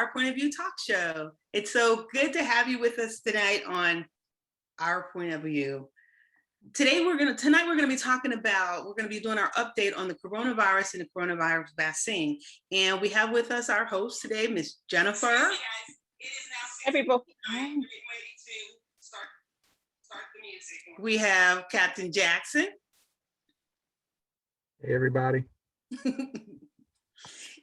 Our Point of View talk show. It's so good to have you with us tonight on Our Point of View. Tonight we're going to be talking about, we're going to be doing our update on the coronavirus and the coronavirus vaccine. And we have with us our host today, Miss Jennifer. Hey guys, it is now 6 Hey, people. We're getting ready to start the music. We have Captain Jackson. Hey, everybody.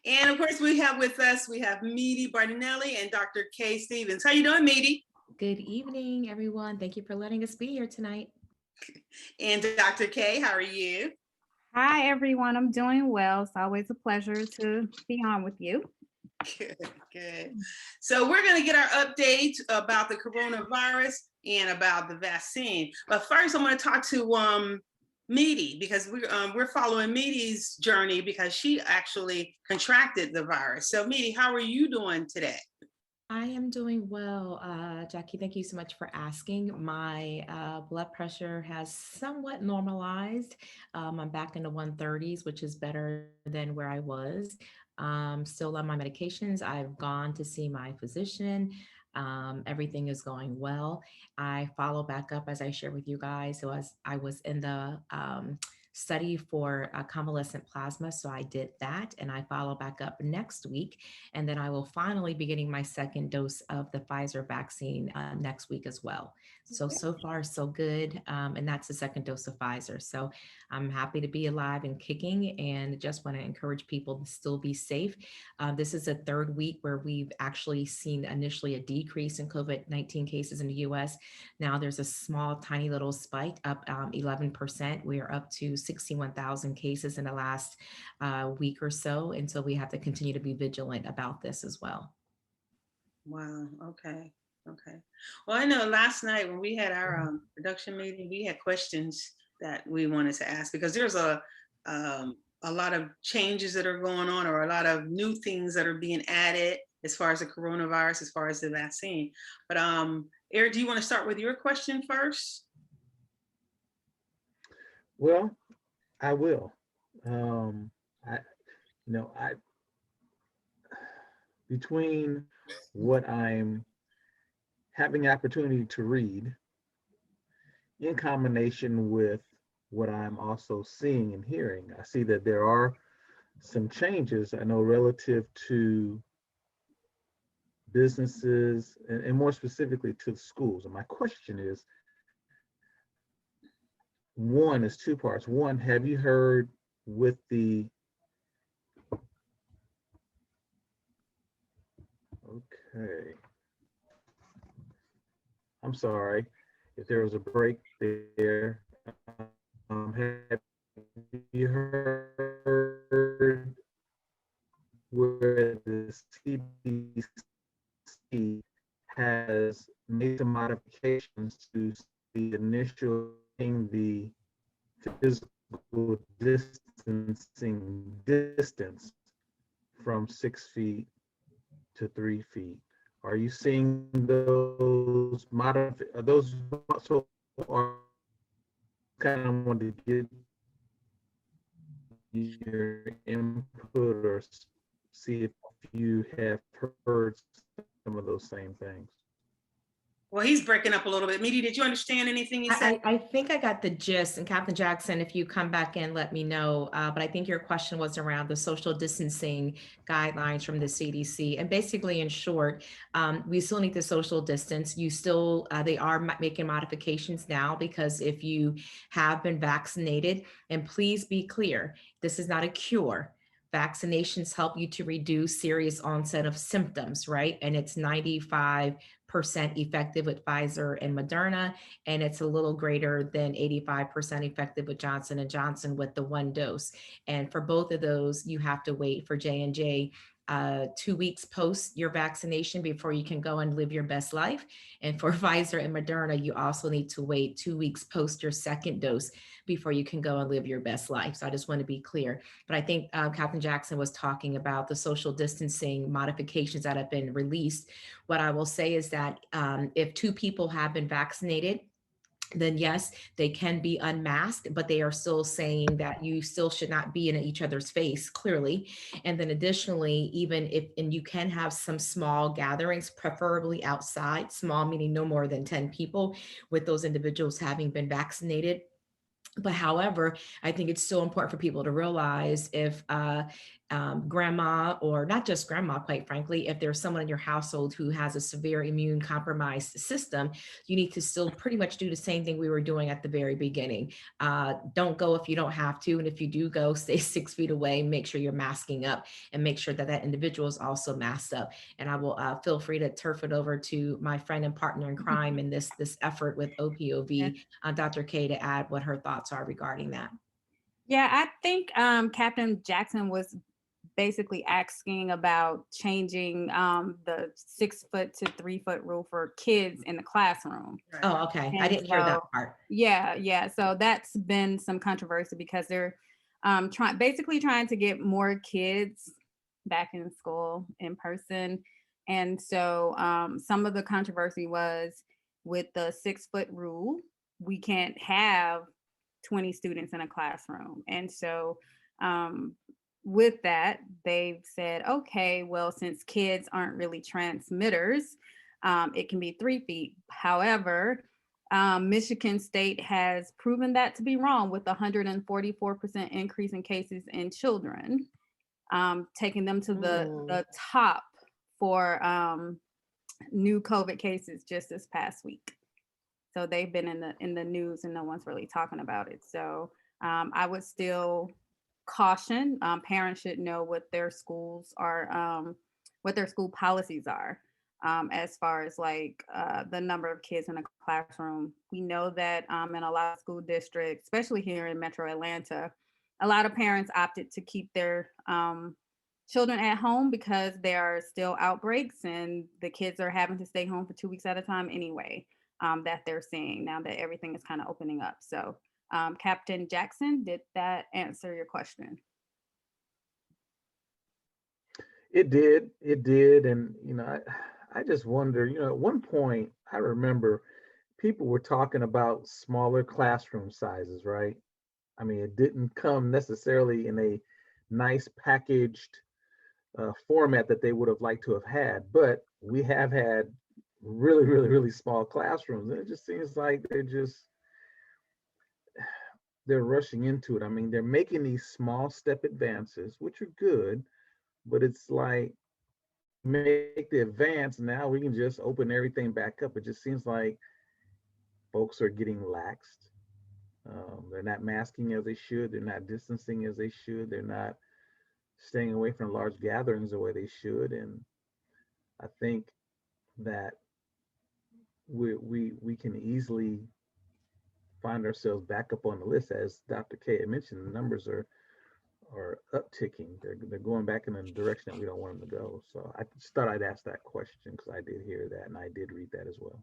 And of course, we have with us, we have Meady Bardinelli and Dr. Kay Stevens. How you doing, Meady? Good evening, everyone. Thank you for letting us be here tonight. And Dr. Kay, how are you? Hi, everyone. I'm doing well. It's always a pleasure to be on with you. Good, good. So we're going to get our update about the coronavirus and about the vaccine. But first, I'm going to talk to Meady, because we're following Meady's journey because she actually contracted the virus. So Meady, how are you doing today? I am doing well, Jackie. Thank you so much for asking. My blood pressure has somewhat normalized. I'm back in the 130s, which is better than where I was. Still on my medications. I've gone to see my physician. Everything is going well. I follow back up as I share with you guys. So as I was in the study for convalescent plasma. So I did that and I follow back up next week. And then I will finally be getting my second dose of the Pfizer vaccine next week as well. So far, so good. And that's the second dose of Pfizer. So I'm happy to be alive and kicking and just want to encourage people to still be safe. This is a third week where we've actually seen initially a decrease in COVID-19 cases in the US. Now there's a small, tiny little spike up 11%. We are up to 61,000 cases in the last week or so. And so we have to continue to be vigilant about this as well. Wow, okay, okay. Well, I know last night when we had our production meeting, we had questions that we wanted to ask because there's a lot of changes that are going on or a lot of new things that are being added as far as the coronavirus, as far as the vaccine. But Eric, do you want to start with your question first? Well, I will. Between what I'm having the opportunity to read in combination with what I'm also seeing and hearing, I see that there are some changes, I know, relative to businesses and more specifically to schools. And my question is, one is two parts. One, have you heard with the, okay, I'm sorry if there was a break there. Have you heard where the CDC has made some modifications to the initial the physical distancing distance from 6 feet to 3 feet? Are you seeing those those? So are kind of want to get your input or see if you have heard some of those same things. Well, he's breaking up a little bit. Meady, did you understand anything he said? I think I got the gist, and Captain Jackson, if you come back in, let me know. But I think your question was around the social distancing guidelines from the CDC. And basically, in short, we still need the social distance. You still, they are making modifications now because if you have been vaccinated, and please be clear, this is not a cure. Vaccinations help you to reduce serious onset of symptoms, right? And it's 95% effective with Pfizer and Moderna, and it's a little greater than 85% effective with Johnson & Johnson with the one dose. And for both of those, you have to wait for J&J 2 weeks post your vaccination before you can go and live your best life. And for Pfizer and Moderna, you also need to wait 2 weeks post your second dose before you can go and live your best life. So I just want to be clear. But I think Captain Jackson was talking about the social distancing modifications that have been released. What I will say is that if 2 people have been vaccinated, then yes, they can be unmasked, but they are still saying that you still should not be in each other's face, clearly. And then additionally, even if, and you can have some small gatherings, preferably outside, small meaning no more than 10 people, with those individuals having been vaccinated. But however, I think it's still important for people to realize if grandma, or not just grandma, quite frankly, if there's someone in your household who has a severe immune compromised system, you need to still pretty much do the same thing we were doing at the very beginning. Don't go if you don't have to. And if you do go, stay 6 feet away, make sure you're masking up, and make sure that that individual is also masked up. And I will feel free to turf it over to my friend and partner in crime in this effort with OPOV, Dr. K, to add what her thoughts are regarding that. Yeah, I think Captain Jackson was basically asking about changing the 6 foot to 3 foot rule for kids in the classroom. Right. Oh, okay. I And didn't hear that so, part. yeah. So that's been some controversy because they're basically trying to get more kids back in school in person. And so some of the controversy was with the 6 foot rule, we can't have 20 students in a classroom. And so with that, they've said, okay, well, since kids aren't really transmitters, it can be 3 feet. However, Michigan State has proven that to be wrong with 144% increase in cases in children, taking them to the top for new COVID cases just this past week. So they've been in the news and no one's really talking about it. So I would still caution parents should know what their schools are, what their school policies are. As far as like the number of kids in a classroom. We know that in a lot of school districts, especially here in Metro Atlanta, a lot of parents opted to keep their children at home because there are still outbreaks and the kids are having to stay home for 2 weeks at a time anyway, that they're seeing now that everything is kind of opening up. So Captain Jackson, did that answer your question? It did. And, I just wonder, at one point, I remember people were talking about smaller classroom sizes, right? I mean, it didn't come necessarily in a nice packaged format that they would have liked to have had, but we have had really, really, really small classrooms. And it just seems like they're rushing into it. I mean, they're making these small step advances, which are good, but it's like, make the advance, now we can just open everything back up. It just seems like folks are getting laxed. They're not masking as they should. They're not distancing as they should. They're not staying away from large gatherings the way they should. And I think that we can easily find ourselves back up on the list. As Dr. K had mentioned, the numbers are upticking. They're going back in a direction that we don't want them to go. So I just thought I'd ask that question because I did hear that and I did read that as well.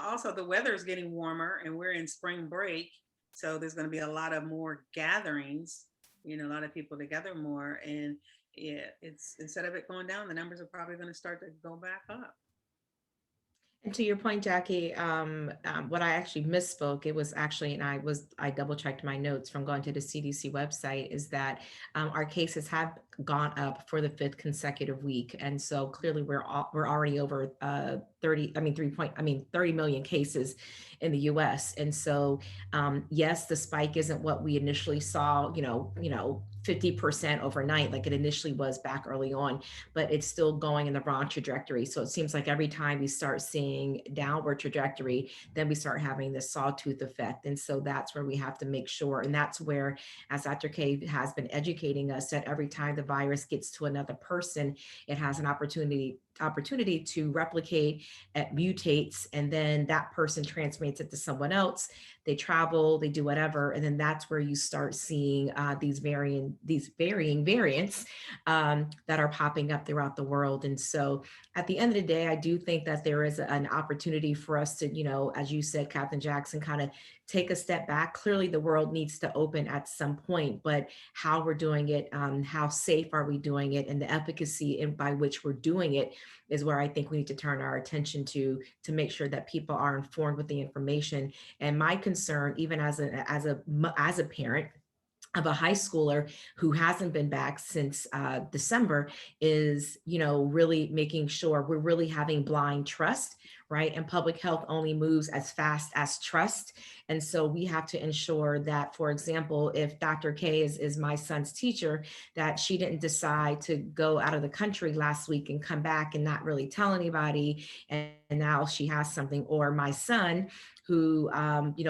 Also the weather is getting warmer and we're in spring break. So there's going to be a lot of more gatherings, a lot of people together more. And yeah, it's, instead of it going down, the numbers are probably going to start to go back up. And to your point, Jackie, what I actually misspoke, it was actually, and I double checked my notes from going to the CDC website, is that our cases have gone up for the 5th consecutive week. And so clearly we're already over 30 million cases in the US. And so, yes, the spike isn't what we initially saw, 50% overnight, like it initially was back early on, but it's still going in the wrong trajectory. So it seems like every time we start seeing downward trajectory, then we start having this sawtooth effect. And so that's where we have to make sure. And that's where, as Dr. K has been educating us, that every time the virus gets to another person, it has an opportunity to replicate, it mutates, and then that person transmits it to someone else. They travel, they do whatever, and then that's where you start seeing these varying variants that are popping up throughout the world. And so at the end of the day, I do think that there is an opportunity for us to, as you said, Captain Jackson, kind of take a step back. Clearly, the world needs to open at some point, but how we're doing it, how safe are we doing it, and the efficacy by which we're doing it is where I think we need to turn our attention to make sure that people are informed with the information. And my concern, even as a parent of a high schooler who hasn't been back since December, is, really making sure we're really having blind trust, right? And public health only moves as fast as trust. And so we have to ensure that, for example, if Dr. K is my son's teacher, that she didn't decide to go out of the country last week and come back and not really tell anybody, and now she has something. Or my son, who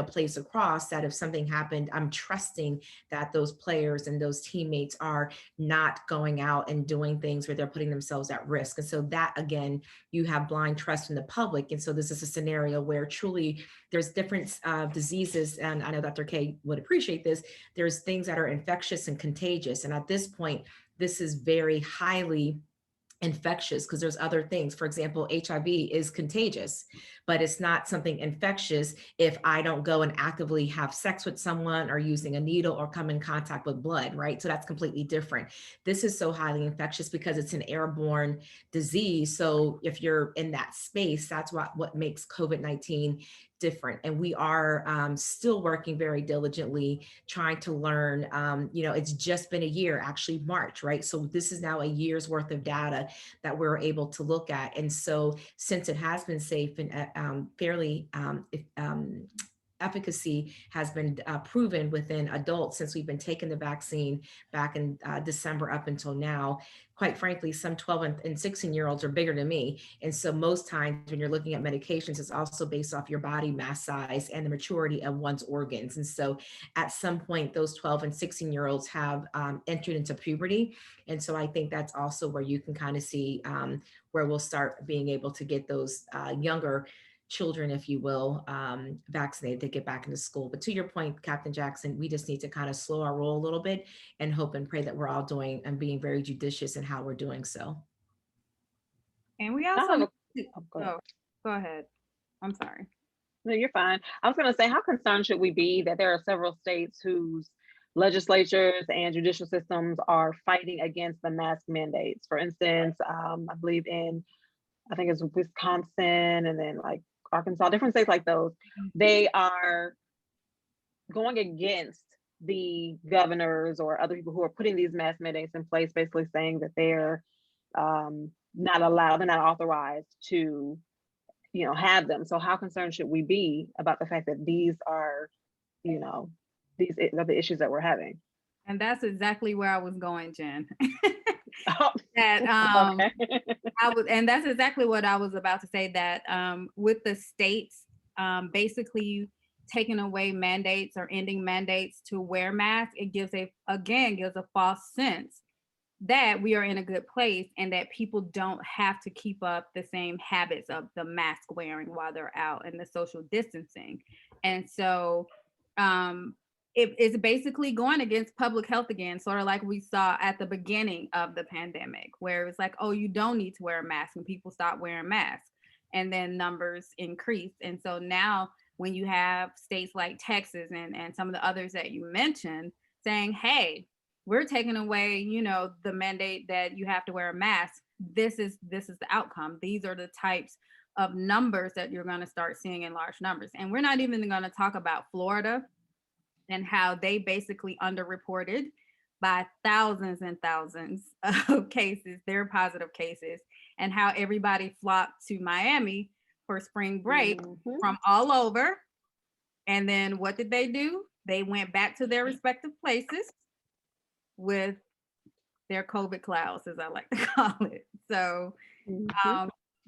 plays lacrosse, that if something happened, I'm trusting that those players and those teammates are not going out and doing things where they're putting themselves at risk. And so that, again, you have blind trust in the public. And so this is a scenario where truly there's different diseases, and I know Dr. K would appreciate this. There's things that are infectious and contagious. And at this point, this is very highly infectious, because there's other things. For example, HIV is contagious, but it's not something infectious if I don't go and actively have sex with someone or using a needle or come in contact with blood, right? So that's completely different. This is so highly infectious because it's an airborne disease. So if you're in that space, that's what makes COVID-19 different. And we are still working very diligently, trying to learn. It's just been a year, actually March, right? So this is now a year's worth of data that we're able to look at. And so since it has been safe and fairly efficacy has been proven within adults since we've been taking the vaccine back in December up until now. Quite frankly, some 12 and 16-year-olds are bigger than me. And so most times when you're looking at medications, it's also based off your body mass size and the maturity of one's organs. And so at some point, those 12 and 16-year-olds have entered into puberty. And so I think that's also where you can kind of see where we'll start being able to get those younger children, if you will, vaccinated to get back into school. But to your point, Captain Jackson, we just need to kind of slow our roll a little bit and hope and pray that we're all doing and being very judicious in how we're doing so. And we I have also, go ahead. go ahead. I'm sorry. No, you're fine. I was going to say, how concerned should we be that there are several states whose legislatures and judicial systems are fighting against the mask mandates? For instance, I believe I think it's Wisconsin and then like Arkansas, different states like those, they are going against the governors or other people who are putting these mask mandates in place, basically saying that they're not allowed, they're not authorized to, have them. So how concerned should we be about the fact that these are, these are the issues that we're having? And that's exactly where I was going, Jen. Oh, That okay. and that's exactly what I was about to say, that with the states basically taking away mandates or ending mandates to wear masks, it gives a false sense that we are in a good place and that people don't have to keep up the same habits of the mask wearing while they're out and the social distancing. And so it's basically going against public health again, sort of like we saw at the beginning of the pandemic, where it was like, oh, you don't need to wear a mask, and people stopped wearing masks, and then numbers increased. And so now when you have states like Texas and some of the others that you mentioned saying, hey, we're taking away, the mandate that you have to wear a mask, this is the outcome. These are the types of numbers that you're going to start seeing in large numbers. And we're not even going to talk about Florida and how they basically underreported by thousands and thousands of cases, their positive cases, and how everybody flocked to Miami for spring break from all over. And then what did they do? They went back to their respective places with their COVID clouds, as I like to call it. So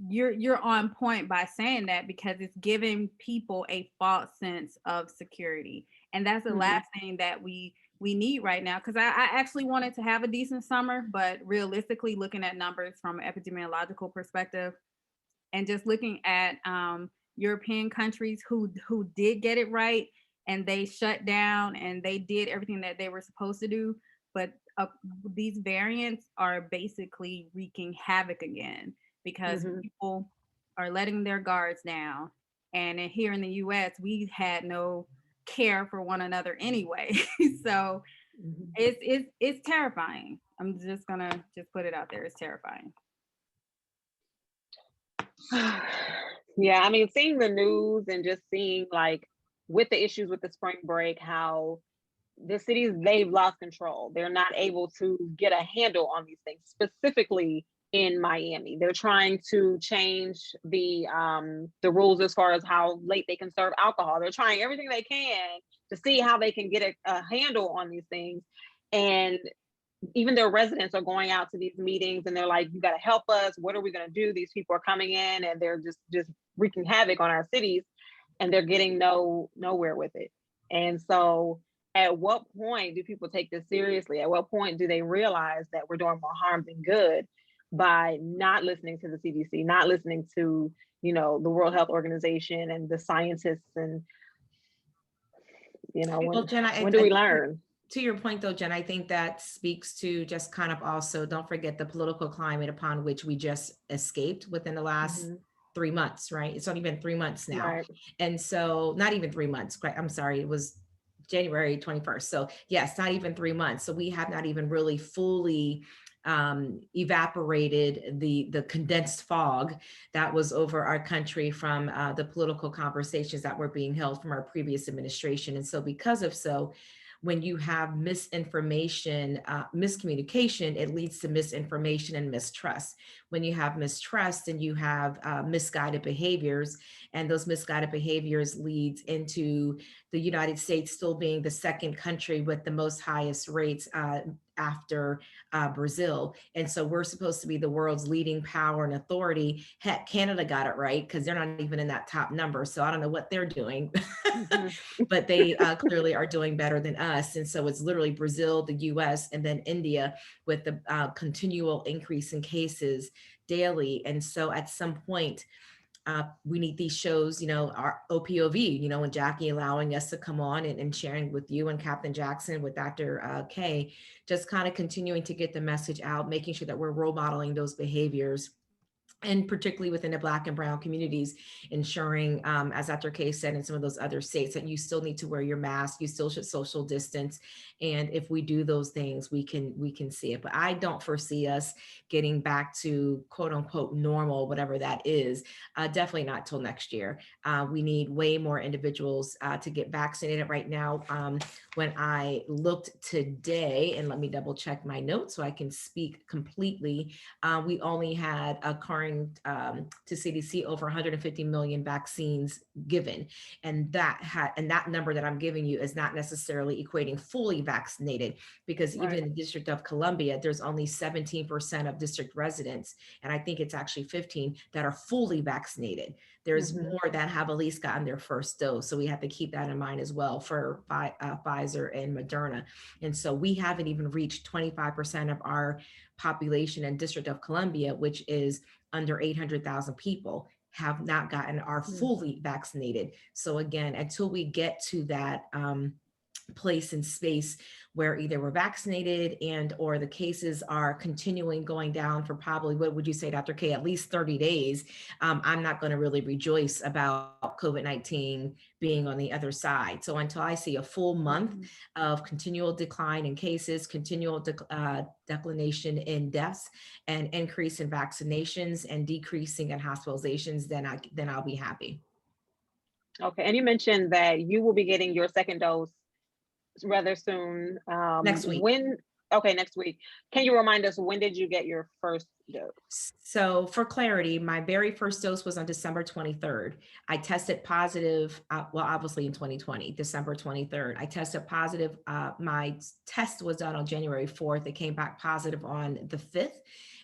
you're on point by saying that, because it's giving people a false sense of security. And that's the last thing that we need right now, because I actually wanted to have a decent summer, but realistically, looking at numbers from an epidemiological perspective and just looking at European countries who did get it right, and they shut down and they did everything that they were supposed to do, but these variants are basically wreaking havoc again, because people are letting their guards down. And here in the US, we had no care for one another anyway. So it's terrifying. I'm just gonna just put it out there. It's terrifying. Yeah, I mean, seeing the news and just seeing like with the issues with the spring break, how the cities, they've lost control. They're not able to get a handle on these things, specifically in Miami. They're trying to change the rules as far as how late they can serve alcohol. They're trying everything they can to see how they can get a handle on these things. And even their residents are going out to these meetings and they're like, you got to help us. What are we going to do? These people are coming in and they're just wreaking havoc on our cities, and they're getting nowhere with it. And so at what point do people take this seriously? At what point do they realize that we're doing more harm than good by not listening to the CDC, not listening to, the World Health Organization and the scientists? And, Well, Jen, when do we learn? To your point though, Jen, I think that speaks to just kind of also, don't forget the political climate upon which we just escaped within the last 3 months, right? It's only been 3 months now. Right. And so not even 3 months, I'm sorry, it was January 21st. So yes, not even 3 months. So we have not even really fully evaporated the condensed fog that was over our country from the political conversations that were being held from our previous administration. And so because of so, when you have misinformation, miscommunication, it leads to misinformation and mistrust. When you have mistrust and you have misguided behaviors, and those misguided behaviors leads into the United States still being the second country with the most highest rates after Brazil. And so we're supposed to be the world's leading power and authority. Heck, Canada got it right because they're not even in that top number. So I don't know what they're doing, but they clearly are doing better than us. And so it's literally Brazil, the US, and then India with the continual increase in cases daily. And so at some point, we need these shows, our OPOV, and Jackie allowing us to come on and sharing with you and Captain Jackson with Dr. K, just kind of continuing to get the message out, making sure that we're role modeling those behaviors. And particularly within the Black and Brown communities, ensuring, as Dr. K said, in some of those other states, that you still need to wear your mask, you still should social distance. And if we do those things, we can see it. But I don't foresee us getting back to quote unquote normal, whatever that is, definitely not till next year. We need way more individuals to get vaccinated right now. When I looked today, and let me double check my notes so I can speak completely, we only had according to CDC over 150 million vaccines given, and that number that I'm giving you is not necessarily equating fully vaccinated, because even in the District of Columbia, there's only 17% of district residents, and I think it's actually 15 that are fully vaccinated. There's more that have at least gotten their first dose, so we have to keep that in mind as well for Pfizer and Moderna. And so we haven't even reached 25% of our population in District of Columbia, which is under 800,000 people, have not gotten are fully vaccinated. So again, until we get to that place and space where either we're vaccinated and or the cases are continuing going down for probably, what would you say, Dr. K, at least 30 days, I'm not going to really rejoice about COVID-19 being on the other side. So until I see a full month of continual decline in cases, continual declination in deaths, and increase in vaccinations and decreasing in hospitalizations, then I'll be happy. Okay, and you mentioned that you will be getting your second dose rather soon. Next week. Okay, next week. Can you remind us, when did you get your first dose? So for clarity, my very first dose was on December 23rd. I tested positive, well, obviously in 2020, December 23rd. I tested positive. My test was done on January 4th. It came back positive on the 5th.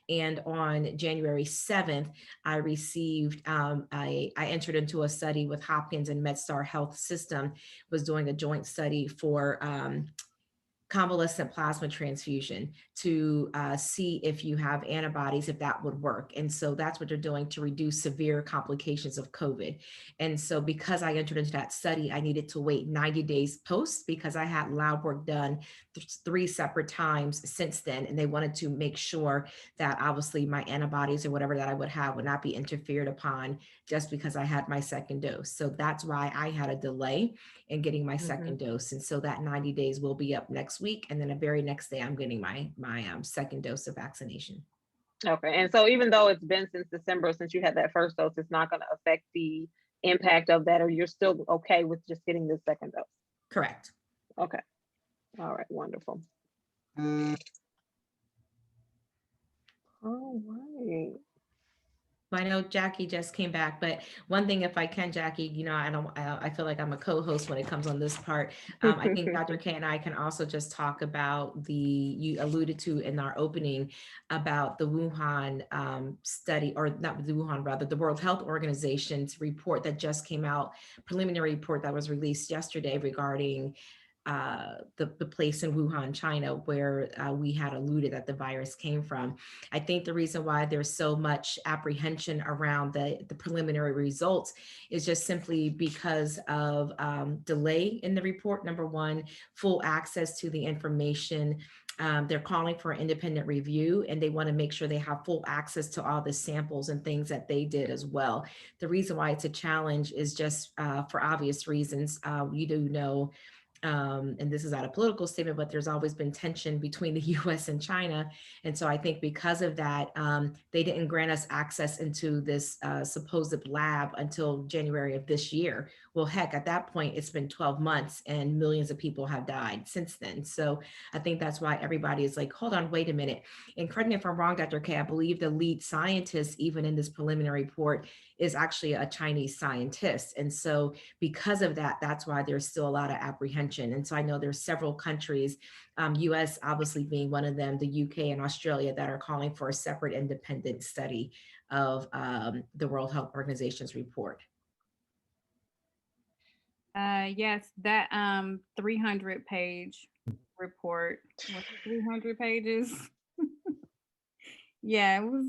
And on January 7th, I received, I entered into a study with Hopkins and MedStar Health System, was doing a joint study for convalescent plasma transfusion to see if you have antibodies, if that would work. And so that's what they're doing to reduce severe complications of COVID. And so because I entered into that study, I needed to wait 90 days post, because I had lab work done 3 separate times since then. And they wanted to make sure that obviously my antibodies or whatever that I would have would not be interfered upon just because I had my second dose. So that's why I had a delay in getting my second dose. And so that 90 days will be up next week. And then the very next day, I'm getting my second dose of vaccination. Okay, and so even though it's been since December since you had that first dose, it's not going to affect the impact of that, or you're still okay with just getting the second dose? Correct. Okay. All right, wonderful. All right. I know Jackie just came back, but one thing, if I can, Jackie, you know, I feel like I'm a co-host when it comes on this part. I think Dr. K and I can also just talk about you alluded to in our opening about the Wuhan study, or not the Wuhan, rather the World Health Organization's report that just came out, preliminary report that was released yesterday regarding the place in Wuhan, China, where we had alluded that the virus came from. I think the reason why there's so much apprehension around the preliminary results is just simply because of delay in the report. Number one, full access to the information. They're calling for an independent review, and they want to make sure they have full access to all the samples and things that they did as well. The reason why it's a challenge is just for obvious reasons. We do know, and this is not a political statement, but there's always been tension between the US and China. And so I think because of that, they didn't grant us access into this supposed lab until January of this year. Well, heck, at that point, it's been 12 months and millions of people have died since then. So I think that's why everybody is like, hold on, wait a minute. And correct me if I'm wrong, Dr. K, I believe the lead scientist, even in this preliminary report, is actually a Chinese scientist. And so because of that, that's why there's still a lot of apprehension. And so I know there's several countries, US obviously being one of them, the UK and Australia, that are calling for a separate independent study of the World Health Organization's report. Yes, that 300-page report was 300 pages. Yeah, it was.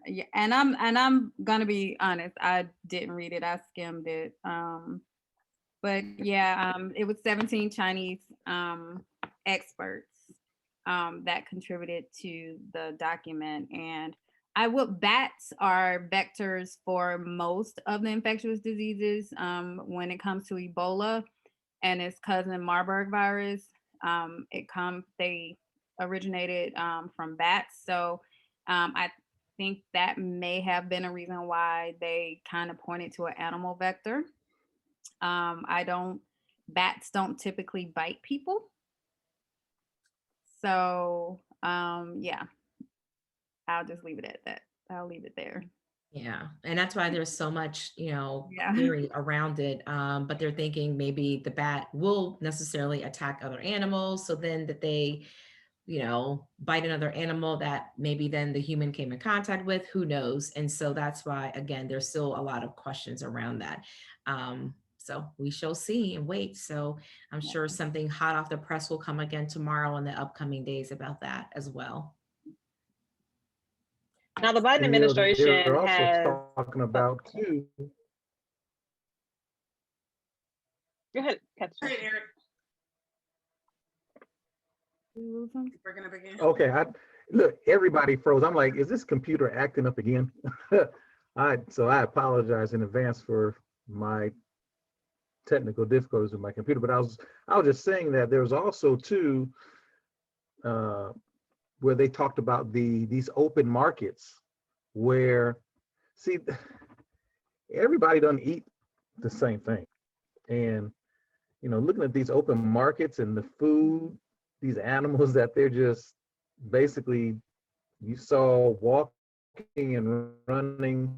Yeah, and I'm gonna be honest, I didn't read it. I skimmed it. But yeah, it was 17 Chinese experts that contributed to the document. And bats are vectors for most of the infectious diseases when it comes to Ebola and its cousin Marburg virus. They originated from bats. So I think that may have been a reason why they kind of pointed to an animal vector. Bats don't typically bite people. So yeah, I'll just leave it at that. I'll leave it there. Yeah, and that's why there's so much, Yeah. theory around it. But they're thinking maybe the bat will necessarily attack other animals, so then that they, bite another animal that maybe then the human came in contact with, who knows? And so that's why, again, there's still a lot of questions around that. So we shall see and wait. So I'm sure something hot off the press will come again tomorrow in the upcoming days about that as well. Now, the Biden administration they're also has talking about too. Go ahead, Kathy. Hey, Eric. We're gonna begin. Okay, look, everybody froze. I'm like, is this computer acting up again? So I apologize in advance for my technical difficulties with my computer. But I was just saying that there's also too, where they talked about these open markets where, see, everybody doesn't eat the same thing. And, looking at these open markets and the food, these animals that they're just basically, you saw walking and running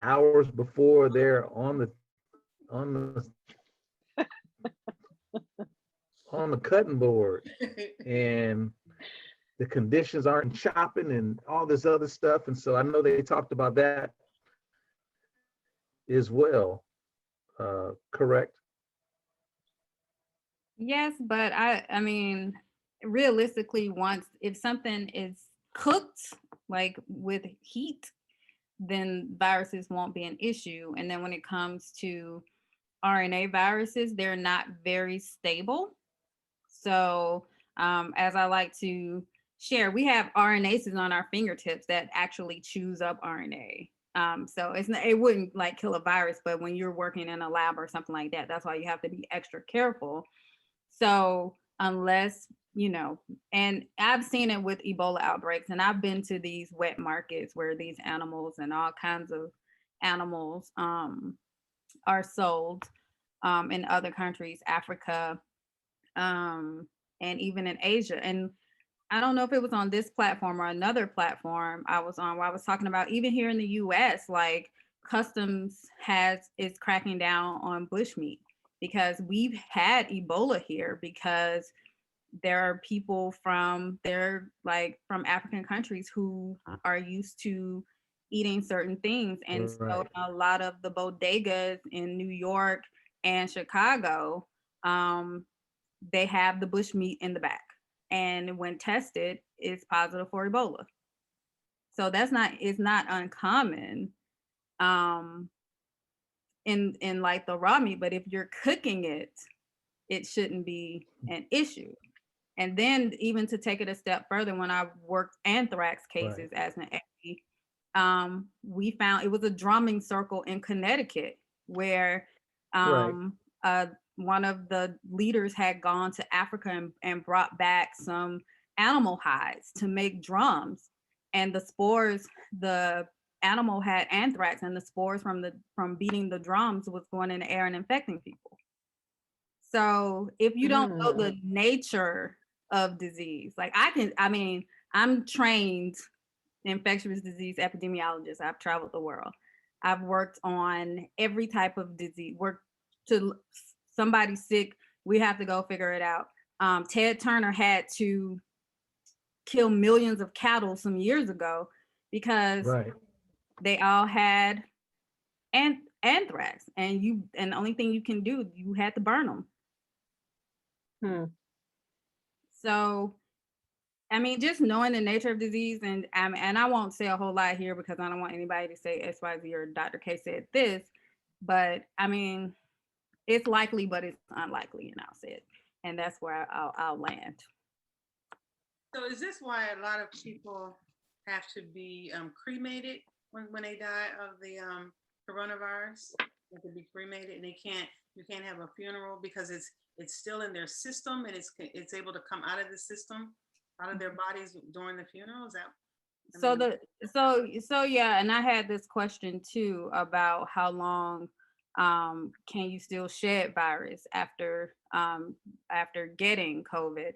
hours before they're on the cutting board, and the conditions aren't shopping and all this other stuff. And so I know they talked about that as well. Correct? Yes, but I mean, realistically, if something is cooked, like with heat, then viruses won't be an issue. And then when it comes to RNA viruses, they're not very stable. So As I like to share, we have RNases on our fingertips that actually chews up RNA. So it wouldn't like kill a virus, but when you're working in a lab or something like that, that's why you have to be extra careful. So unless, and I've seen it with Ebola outbreaks, and I've been to these wet markets where these animals and all kinds of animals are sold in other countries, Africa, and even in Asia. And I don't know if it was on this platform or another platform I was on where I was talking about even here in the US, like customs is cracking down on bushmeat because we've had Ebola here because there are people from African countries who are used to eating certain things. And so Right. a lot of the bodegas in New York and Chicago, they have the bushmeat in the back. And when tested, it's positive for Ebola. So it's not uncommon in like the raw meat, but if you're cooking it, it shouldn't be an issue. And then even to take it a step further, when I worked anthrax cases as an AD, we found it was a drumming circle in Connecticut where one of the leaders had gone to Africa and brought back some animal hides to make drums. And the spores, the animal had anthrax, and the spores from beating the drums was going in the air and infecting people. So if you don't know the nature of disease, like I'm trained infectious disease epidemiologist. I've traveled the world. I've worked on every type of disease. To somebody sick, we have to go figure it out. Ted Turner had to kill millions of cattle some years ago because they all had anthrax, and the only thing you can do, you had to burn them. So, I mean, just knowing the nature of disease, and I won't say a whole lot here because I don't want anybody to say XYZ or Dr. K said this, but I mean, it's likely, but it's unlikely, and I'll say it, and that's where I'll land. So is this why a lot of people have to be cremated when they die of the coronavirus? They have to be cremated, and you can't have a funeral because it's still in their system, and it's able to come out of the system, out of their bodies during the funeral. Is that? So yeah, and I had this question too about how long can you still shed virus after getting COVID?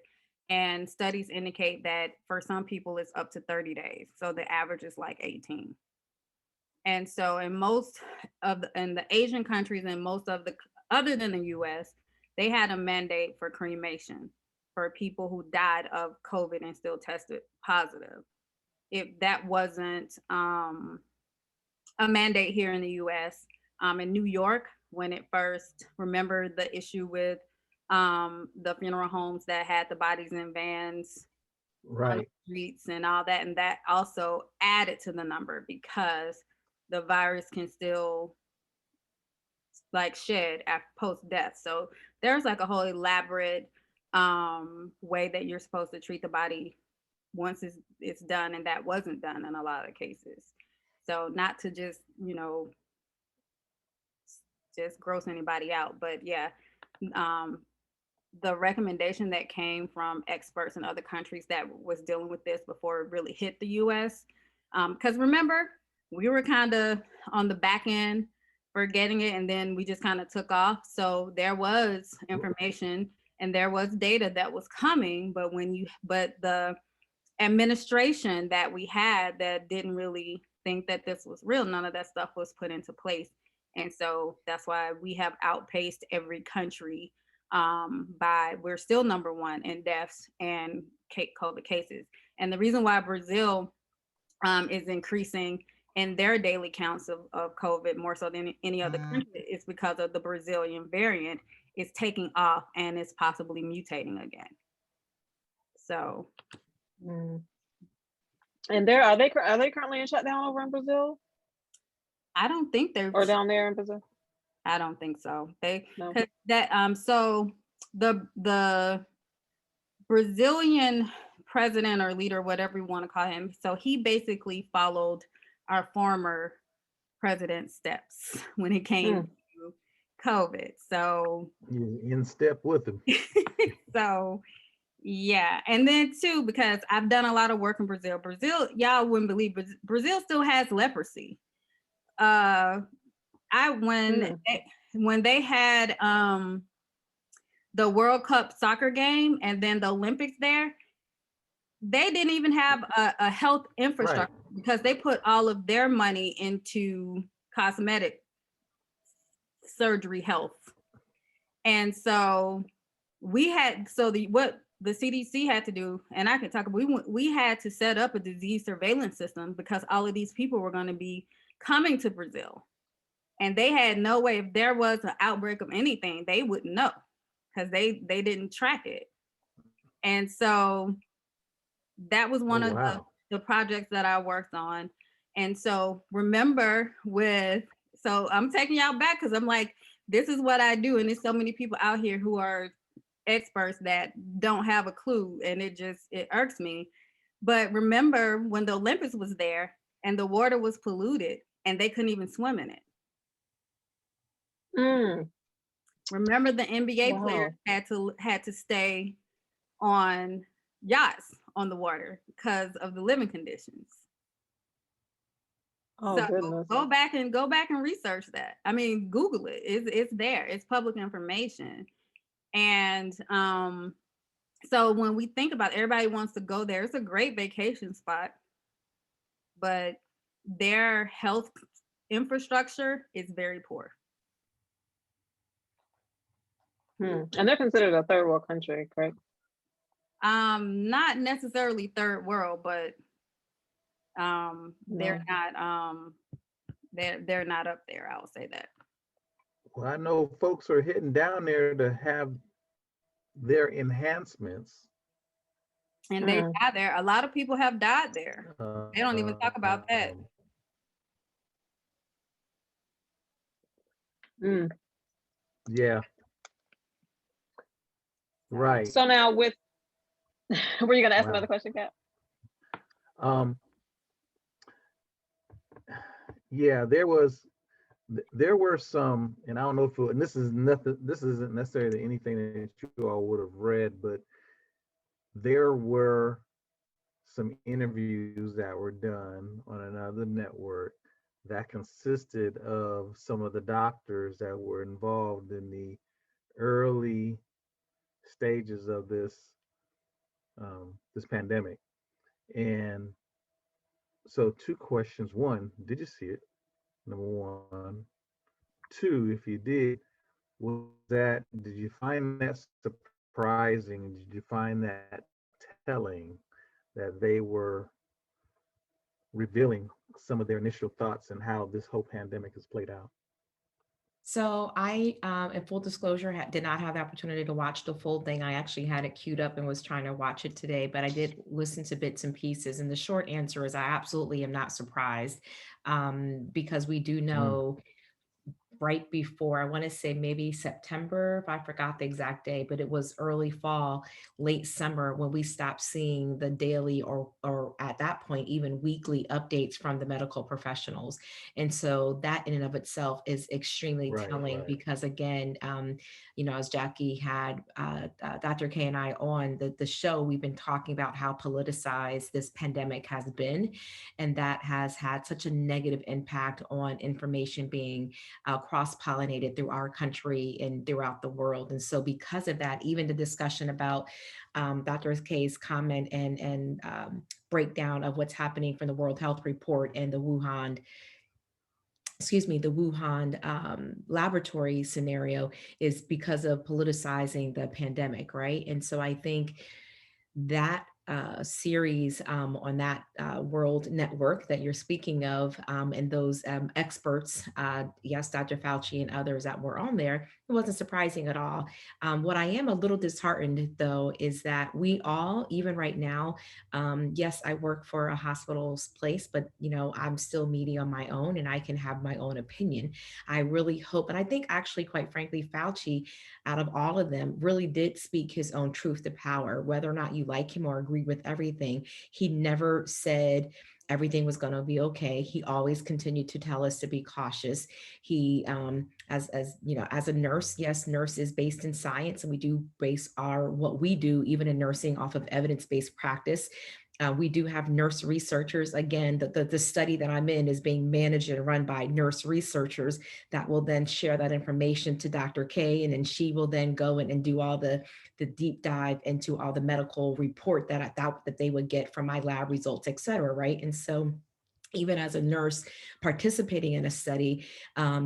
And studies indicate that for some people it's up to 30 days. So the average is like 18. And so in most of the Asian countries and most of the, other than the US, they had a mandate for cremation for people who died of COVID and still tested positive. If that wasn't a mandate here in the US, in New York, when it first, remember the issue with the funeral homes that had the bodies in vans on the streets and all that, and that also added to the number because the virus can still like shed after post-death. So there's like a whole elaborate way that you're supposed to treat the body once it's done, and that wasn't done in a lot of cases. So not to just just gross anybody out, but yeah, the recommendation that came from experts in other countries that was dealing with this before it really hit the US, because remember, we were kind of on the back end for getting it, and then we just kind of took off. So there was information and there was data that was coming, but the administration that we had that didn't really think that this was real, none of that stuff was put into place. And so that's why we have outpaced every country we're still number one in deaths and COVID cases. And the reason why Brazil is increasing in their daily counts of COVID more so than any other country is because of the Brazilian variant is taking off and is possibly mutating again. So. And are they currently in shutdown over in Brazil? I don't think they're or down there in Brazil. I don't think so. No. So the Brazilian president or leader, whatever you want to call him. So he basically followed our former president's steps when it came to COVID. So, You're in step with them. so yeah. And then too, because I've done a lot of work in Brazil. Brazil, y'all wouldn't believe, Brazil still has leprosy. When they had the World Cup soccer game and then the Olympics there, they didn't even have a health infrastructure because they put all of their money into cosmetic surgery health. And so what the CDC had to do, and I can talk about, we had to set up a disease surveillance system because all of these people were going to be coming to Brazil. And they had no way, if there was an outbreak of anything, they wouldn't know because they didn't track it. And so that was one of the projects that I worked on. And so remember so I'm taking y'all back because I'm like, this is what I do. And there's so many people out here who are experts that don't have a clue. And it irks me. But remember when the Olympics was there and the water was polluted and they couldn't even swim in it. Remember the NBA players had to stay on yachts on the water because of the living conditions. Oh, so goodness. go back and research that. I mean, Google it. It's there. It's public information. And so when we think about everybody wants to go there, it's a great vacation spot, but their health infrastructure is very poor. And they're considered a third world country, correct? Not necessarily third world, but they're not they're not up there. I'll say that. Well, I know folks are heading down there to have their enhancements. And they died there. A lot of people have died there. They don't even talk about that. Yeah. Right. So now were you gonna ask another question, Kat? Yeah, there were some, and I don't know if and this isn't necessarily anything that you all would have read, but there were some interviews that were done on another network that consisted of some of the doctors that were involved in the early stages of this pandemic. And so 2 questions. 1, did you see it? Number 1. 2, if you did you find that surprising? Did you find that telling that they were revealing some of their initial thoughts and how this whole pandemic has played out? So I, in full disclosure, did not have the opportunity to watch the full thing. I actually had it queued up and was trying to watch it today, but I did listen to bits and pieces. And the short answer is I absolutely am not surprised because we do know right before, I want to say maybe September, if I forgot the exact day, but it was early fall, late summer when we stopped seeing the daily or at that point, even weekly updates from the medical professionals. And so that in and of itself is extremely telling because again, as Jackie had Dr. K and I on the show, we've been talking about how politicized this pandemic has been, and that has had such a negative impact on information being cross-pollinated through our country and throughout the world. And so because of that, even the discussion about Dr. K's comment and breakdown of what's happening from the World Health Report and the Wuhan laboratory scenario is because of politicizing the pandemic, right? And so I think that series on that World Network that you're speaking of, and those experts, yes, Dr. Fauci and others that were on there, it wasn't surprising at all. What I am a little disheartened, though, is that we all, even right now, yes, I work for a hospital's place, but I'm still meeting on my own, and I can have my own opinion. I really hope, and I think actually, quite frankly, Fauci, out of all of them, really did speak his own truth to power. Whether or not you like him or agree with everything, he never said everything was going to be okay. He always continued to tell us to be cautious. He, as you know, as a nurse, yes, nurse is based in science, and we do base what we do, even in nursing, off of evidence-based practice. We do have nurse researchers. Again, the study that I'm in is being managed and run by nurse researchers that will then share that information to Dr. K, and then she will then go in and do all the deep dive into all the medical report that I thought that they would get from my lab results, et cetera, right? And so even as a nurse participating in a study,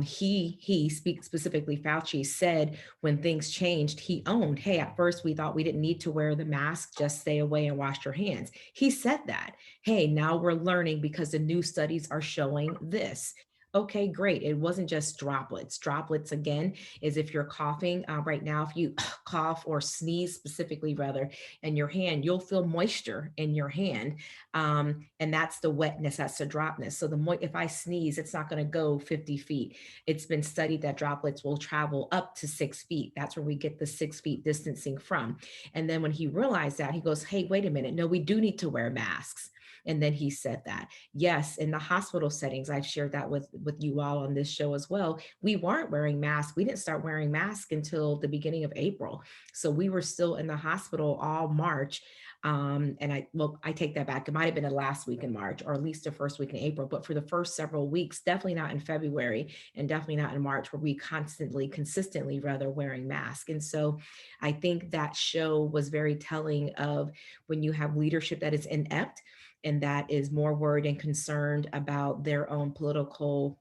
he speaks specifically, Fauci said when things changed, he owned, hey, at first we thought we didn't need to wear the mask, just stay away and wash your hands. He said that. Hey, now we're learning because the new studies are showing this. Okay, great. It wasn't just droplets. Droplets, again, is if you're coughing right now, if you cough or sneeze specifically, rather, in your hand, you'll feel moisture in your hand. And that's the wetness, that's the dropness. So if I sneeze, it's not going to go 50 feet. It's been studied that droplets will travel up to 6 feet. That's where we get the 6 feet distancing from. And then when he realized that, he goes, hey, wait a minute. No, we do need to wear masks. And then he said that, yes, in the hospital settings, I've shared that with you all on this show as well. We weren't wearing masks. We didn't start wearing masks until the beginning of April. So we were still in the hospital all March. And I take that back. It might have been the last week in March, or at least the first week in April, but for the first several weeks, definitely not in February, and definitely not in March, were we consistently rather, wearing masks. And so I think that show was very telling of when you have leadership that is inept and that is more worried and concerned about their own political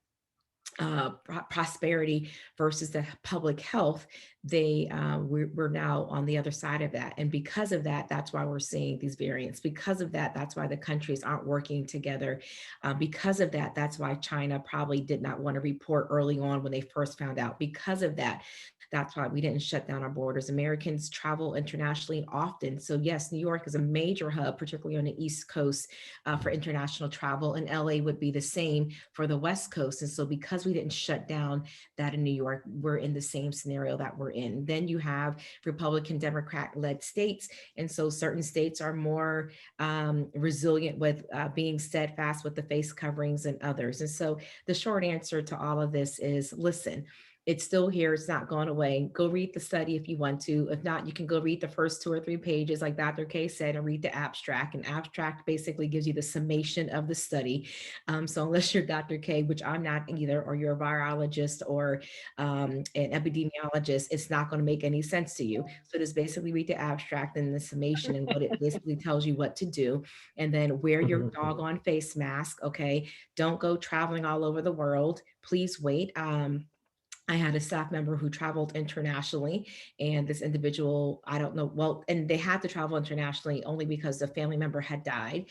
prosperity versus the public health, we're now on the other side of that. And because of that, that's why we're seeing these variants. Because of that, that's why the countries aren't working together. Because of that, that's why China probably did not want to report early on when they first found out. Because of that, that's why we didn't shut down our borders. Americans travel internationally often. So yes, New York is a major hub, particularly on the East Coast, for international travel, and LA would be the same for the West Coast. And so because we didn't shut down that in New York, we're in the same scenario that we're in. Then you have Republican, Democrat-led states. And so certain states are more resilient with being steadfast with the face coverings than others. And so the short answer to all of this is, listen, it's still here. It's not gone away. Go read the study if you want to. If not, you can go read the first 2 or 3 pages, like Dr. K said, and read the abstract. And abstract basically gives you the summation of the study. So unless you're Dr. K, which I'm not either, or you're a virologist or an epidemiologist, it's not going to make any sense to you. So just basically read the abstract and the summation, and what it basically tells you what to do. And then wear your doggone face mask. Okay. Don't go traveling all over the world. Please wait. I had a staff member who traveled internationally, and this individual, I don't know, well, and they had to travel internationally only because the family member had died.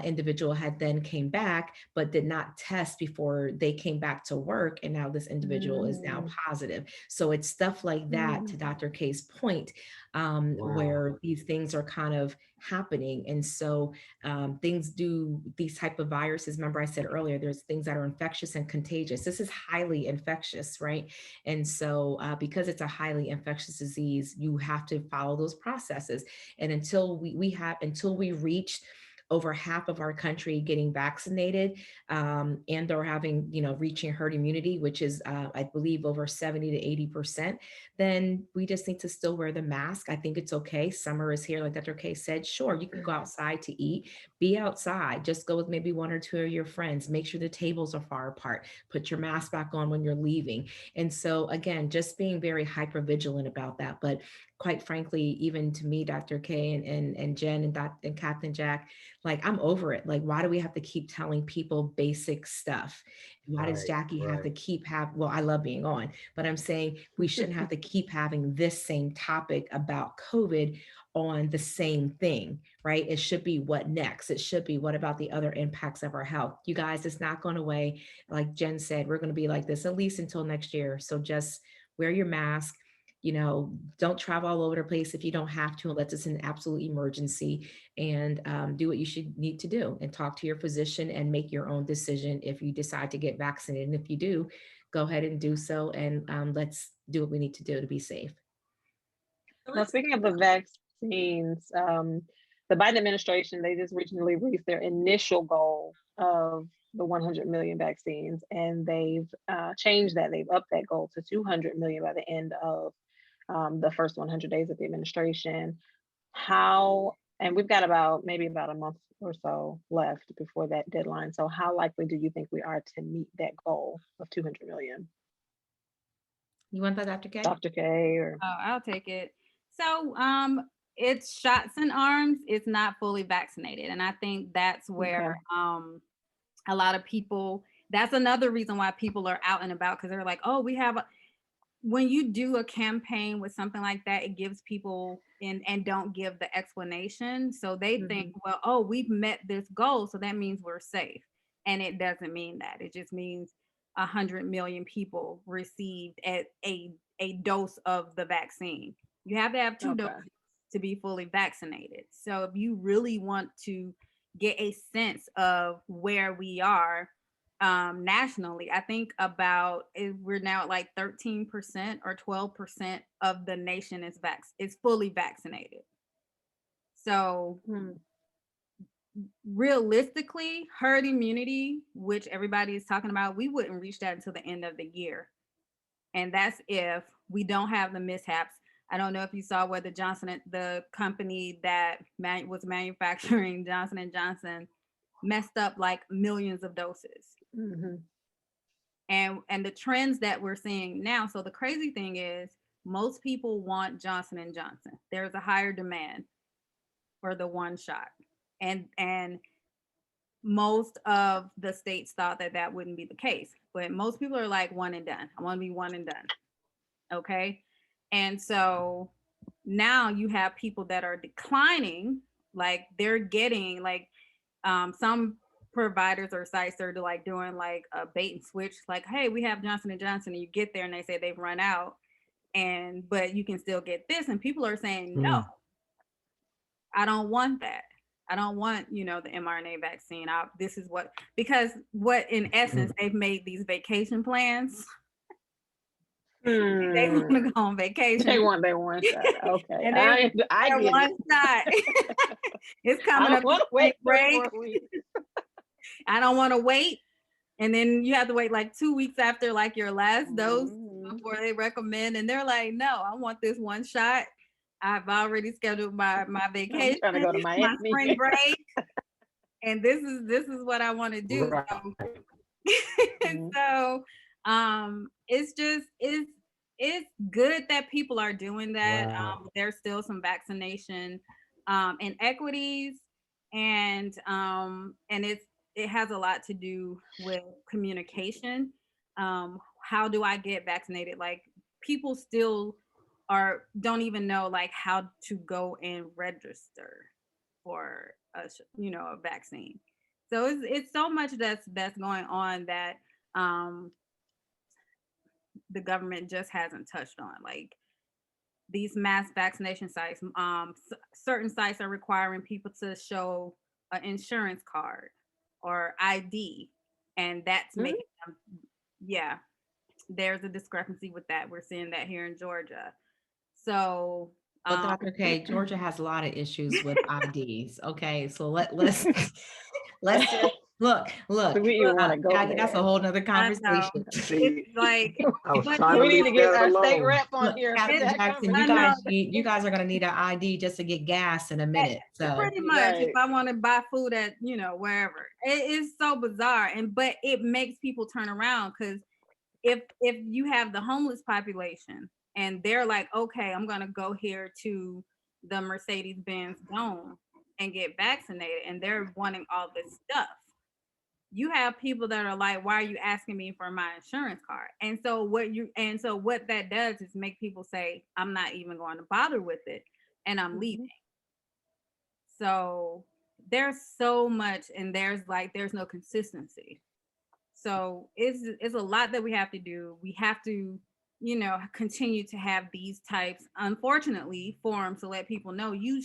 Individual had then came back, but did not test before they came back to work. And now this individual is now positive. So it's stuff like that, to Dr. K's point, where these things are kind of happening. And so these type of viruses, remember I said earlier, there's things that are infectious and contagious. This is highly infectious, right? And so because it's a highly infectious disease, you have to follow those processes. And until we reach over half of our country getting vaccinated, and or having, reaching herd immunity, which is, I believe, over 70 to 80%, then we just need to still wear the mask. I think it's okay. Summer is here, like Dr. K said. Sure, you can go outside to eat, be outside, just go with maybe 1 or 2 of your friends, make sure the tables are far apart, put your mask back on when you're leaving. And so again, just being very hyper vigilant about that. But quite frankly, even to me, Dr. K and Jen and Captain Jack, Like, I'm over it. Like, why do we have to keep telling people basic stuff? Why does Right, Jackie have to right. keep well, I love being on, but I'm saying we shouldn't have to keep having this same topic about COVID on the same thing, right? It should be what next? It should be what about the other impacts of our health? You guys, it's not going away. Like Jen said, we're going to be like this at least until next year. So just wear your mask. Don't travel all over the place if you don't have to, unless it's an absolute emergency, and do what you should need to do and talk to your physician and make your own decision if you decide to get vaccinated. And if you do, go ahead and do so. And let's do what we need to do to be safe. Now, speaking of the vaccines, the Biden administration, they just recently reached their initial goal of the 100 million vaccines, and they've changed that. They've upped that goal to 200 million by the end of the first 100 days of the administration. And we've got maybe about a month or so left before that deadline. So how likely do you think we are to meet that goal of 200 million? You want that, Dr. K? Dr. K, or Oh, I'll take it. So it's shots in arms. It's not fully vaccinated. And I think that's where a lot of people, that's another reason why people are out and about, because they're like, oh, when you do a campaign with something like that, it gives people and don't give the explanation. So they think, well, oh, we've met this goal, so that means we're safe. And it doesn't mean that. It just means 100 million people received a dose of the vaccine. You have to have two doses to be fully vaccinated. So if you really want to get a sense of where we are nationally, I think we're now at like 13% or 12% of the nation is fully vaccinated. So realistically, herd immunity, which everybody is talking about, we wouldn't reach that until the end of the year. And that's if we don't have the mishaps. I don't know if you saw where the company that was manufacturing Johnson & Johnson messed up like millions of doses. And the trends that we're seeing now. So the crazy thing is most people want Johnson & Johnson. There's a higher demand for the one shot. And most of the states thought that wouldn't be the case. But most people are like one and done. I want to be one and done. Okay. And so now you have people that are declining, like they're getting like some providers or sites are like doing like a bait and switch, like, hey, we have Johnson & Johnson, and you get there and they say they've run out, but you can still get this. And people are saying, no, I don't want that. I don't want, the mRNA vaccine. Because in essence, they've made these vacation plans. They want to go on vacation. They want that. Okay. And I get one shot. It's coming up. Wait, break. I don't want to wait. And then you have to wait like 2 weeks after like your last dose before they recommend. And they're like, no, I want this one shot. I've already scheduled my vacation. I'm trying to go to Miami. My spring break. And this is what I want to do. Right. So it's good that people are doing that. Wow. There's still some vaccination inequities, and it has a lot to do with communication. How do I get vaccinated? Like people still don't even know like how to go and register for a vaccine. So it's so much that's going on that the government just hasn't touched on. Like these mass vaccination sites, certain sites are requiring people to show an insurance card or ID, and that's making them, there's a discrepancy with that. We're seeing that here in Georgia. So But Dr. K, Georgia has a lot of issues with IDs. Okay, so let's just look. We even want to go there. That's a whole nother conversation. See, it's like I was trying to We need to leave get that our alone. state rep on here. for Captain that Jackson, conversation. you guys are gonna need an ID just to get gas in a minute. So pretty much if I want to buy food at wherever. It is so bizarre, but it makes people turn around, because if you have the homeless population and they're like, okay, I'm gonna go here to the Mercedes-Benz Dome, and get vaccinated, and they're wanting all this stuff. You have people that are like, why are you asking me for my insurance card? And so what that does is make people say, I'm not even going to bother with it, and I'm leaving. So there's so much, and there's no consistency. So it's a lot that we have to do. We have to, continue to have these types, unfortunately, forums to let people know you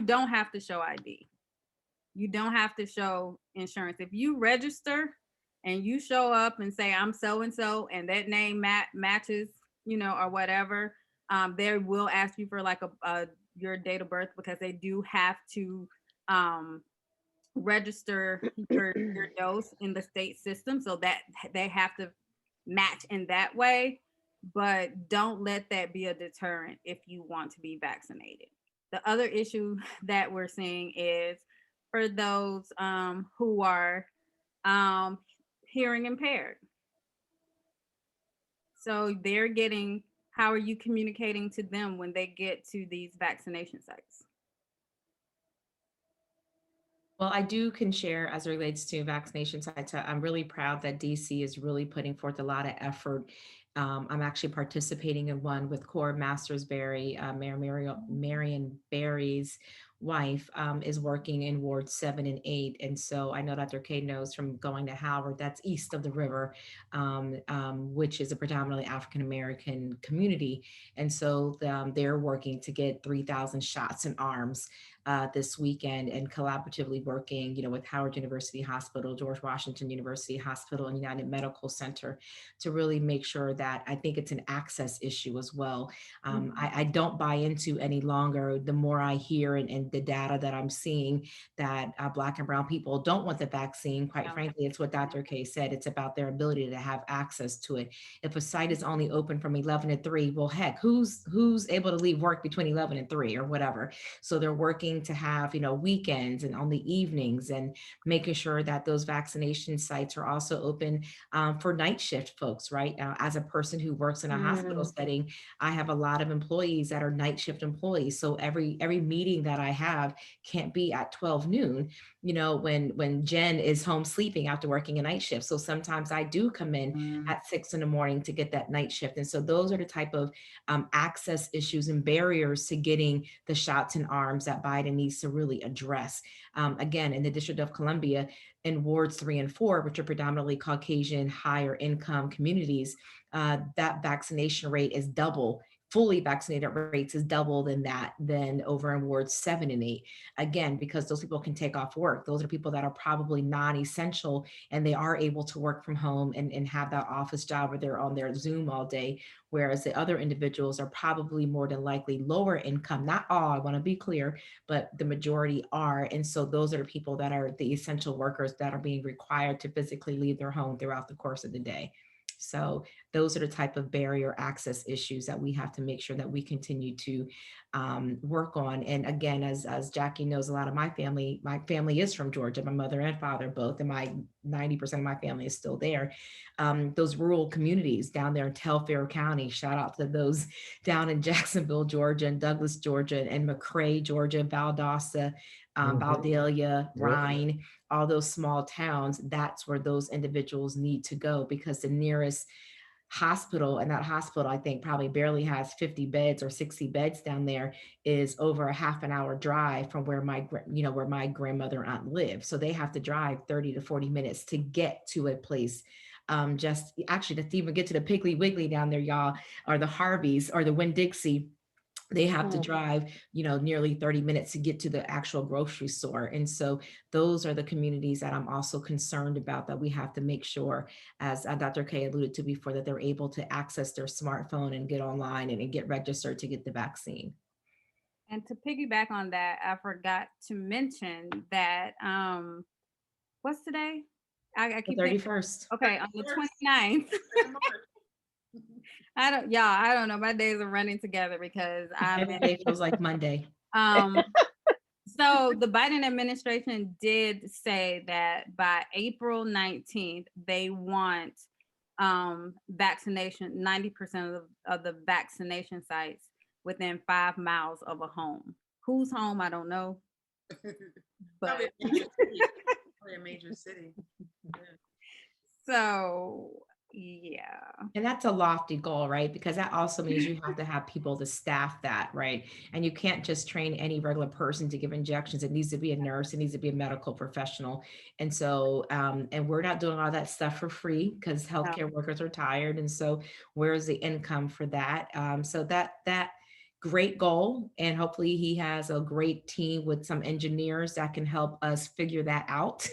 don't have to show ID. You don't have to show insurance. If you register and you show up and say, I'm so and so, and that name matches, or whatever, they will ask you for like your date of birth, because they do have to register your dose in the state system, so that they have to match in that way. But don't let that be a deterrent if you want to be vaccinated. The other issue that we're seeing is for those who are hearing impaired. So how are you communicating to them when they get to these vaccination sites? Well, I can share as it relates to vaccination sites. I'm really proud that DC is really putting forth a lot of effort. I'm actually participating in one with Cora Mastersberry, Marion Barry's wife is working in Ward 7 and 8. And so I know Dr. K knows from going to Howard, that's east of the river, which is a predominantly African-American community. And so they're working to get 3,000 shots in arms this weekend, and collaboratively working, with Howard University Hospital, George Washington University Hospital, and United Medical Center to really make sure that, I think it's an access issue as well. I don't buy into any longer, the more I hear and the data that I'm seeing, that Black and brown people don't want the vaccine. Quite frankly, it's what Dr. K said. It's about their ability to have access to it. If a site is only open from 11 to 3, well, heck, who's able to leave work between 11 and 3 or whatever? So they're working to have, weekends and on the evenings, and making sure that those vaccination sites are also open for night shift folks, right? As a person who works in a hospital setting, I have a lot of employees that are night shift employees. So every meeting that I have can't be at 12 noon, when Jen is home sleeping after working a night shift. So sometimes I do come in at 6 in the morning to get that night shift. And so those are the type of access issues and barriers to getting the shots in arms that Biden needs to really address. Again, in the District of Columbia, in wards 3 and 4, which are predominantly Caucasian, higher income communities, that vaccination rate is double. Fully vaccinated rates is double than over in wards 7 and 8. Again, because those people can take off work. Those are people that are probably non-essential, and they are able to work from home and have that office job where they're on their Zoom all day. Whereas the other individuals are probably more than likely lower income. Not all, I want to be clear, but the majority are. And so those are the people that are the essential workers that are being required to physically leave their home throughout the course of the day. So those are the type of barrier access issues that we have to make sure that we continue to work on. And again, as Jackie knows, a lot of my family is from Georgia, my mother and father both, and 90% of my family is still there. Those rural communities down there in Telfair County, shout out to those down in Jacksonville, Georgia, and Douglas, Georgia, and McRae, Georgia, Valdosta, Valdelia, Rhine, all those small towns. That's where those individuals need to go, because the nearest hospital, and that hospital, I think, probably barely has 50 beds or 60 beds down there, is over a half an hour drive from where my grandmother and aunt live. So they have to drive 30 to 40 minutes to get to a place. Just actually to even get to the Piggly Wiggly down there, y'all, or the Harveys or the Winn-Dixie, they have to drive, nearly 30 minutes to get to the actual grocery store. And so those are the communities that I'm also concerned about, that we have to make sure, as Dr. K alluded to before, that they're able to access their smartphone and get online and get registered to get the vaccine. And to piggyback on that, I forgot to mention that, what's today? I keep The 31st. Okay, on the 29th. I don't know. My days are running together because Every day feels like Monday. So the Biden administration did say that by April 19th, they want vaccination, 90% of the vaccination sites within 5 miles of a home. Whose home? I don't know. Probably but a major city. Probably a major city. Yeah. so yeah. And that's a lofty goal, right? Because that also means you have to have people to staff that, right? And you can't just train any regular person to give injections. It needs to be a nurse, it needs to be a medical professional. And so, and we're not doing all that stuff for free because healthcare workers are tired. And so where's the income for that? So that great goal. And hopefully he has a great team with some engineers that can help us figure that out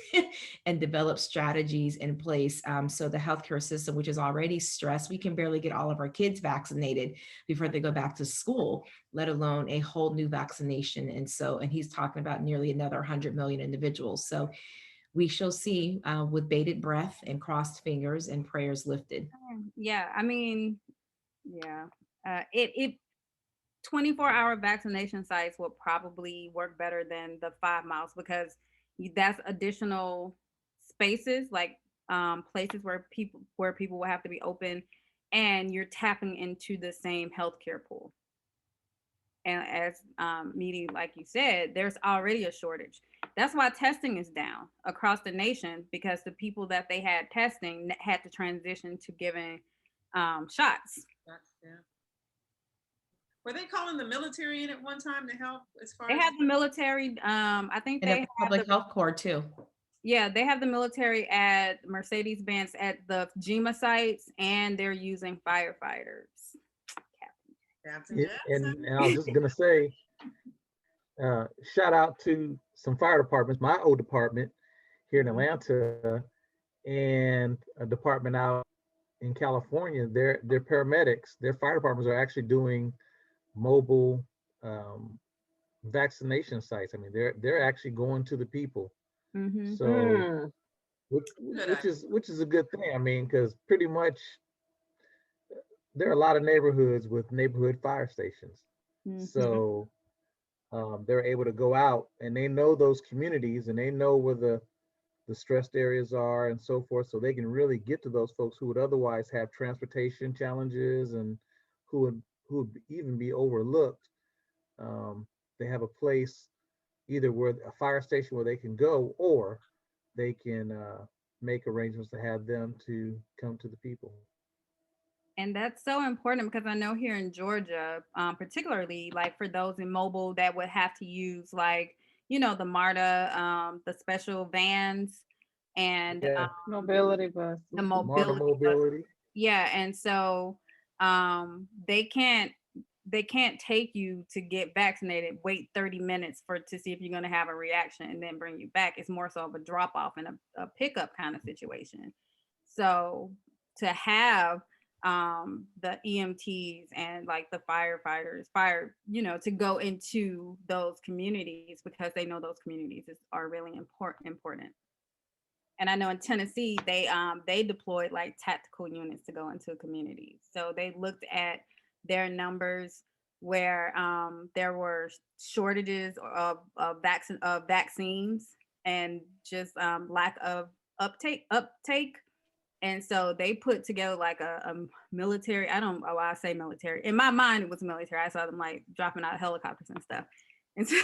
and develop strategies in place. So the healthcare system, which is already stressed, we can barely get all of our kids vaccinated before they go back to school, let alone a whole new vaccination. And he's talking about nearly another 100 million individuals. So we shall see with bated breath and crossed fingers and prayers lifted. Yeah, I mean, yeah. It 24-hour vaccination sites will probably work better than the 5 miles because that's additional spaces, like places where people will have to be open, and you're tapping into the same healthcare pool. And as Meaty, like you said, there's already a shortage. That's why testing is down across the nation, because the people that they had testing had to transition to giving shots. Yeah. Were they calling the military in at one time to help as far They as? have the military. I think And they the have public health corps too. yeah, they have the military at Mercedes-Benz at the GEMA sites, and they're using firefighters. Captain Yeah, Jackson. and I was just gonna say, shout out to some fire departments, my old department here in Atlanta, and a department out in California. Their paramedics, their fire departments are actually doing mobile vaccination sites. I mean, they're actually going to the people. Mm-hmm. So Good which is a good thing. I mean, because pretty much there are a lot of neighborhoods with neighborhood fire stations. Mm-hmm. So they're able to go out and they know those communities and they know where the stressed areas are and so forth. So they can really get to those folks who would otherwise have transportation challenges and who would even be overlooked. They have a place either where a fire station where they can go, or they can make arrangements to have them to come to the people. And that's so important because I know here in Georgia, particularly like for those in mobile that would have to use like, the MARTA, the special vans, and Yeah, Mobility bus. the MARTA mobility. mobility. Yeah, and so they can't take you to get vaccinated, wait 30 minutes to see if you're going to have a reaction and then bring you back. It's more so of a drop off and a pickup kind of situation. So to have the EMTs and like the firefighters to go into those communities, because they know those communities are really important. And I know in Tennessee, they deployed like tactical units to go into communities. So they looked at their numbers where there were shortages of vaccines and just lack of uptake. And so they put together like a military. I don't know why I say military. In my mind, it was military. I saw them like dropping out of helicopters and stuff into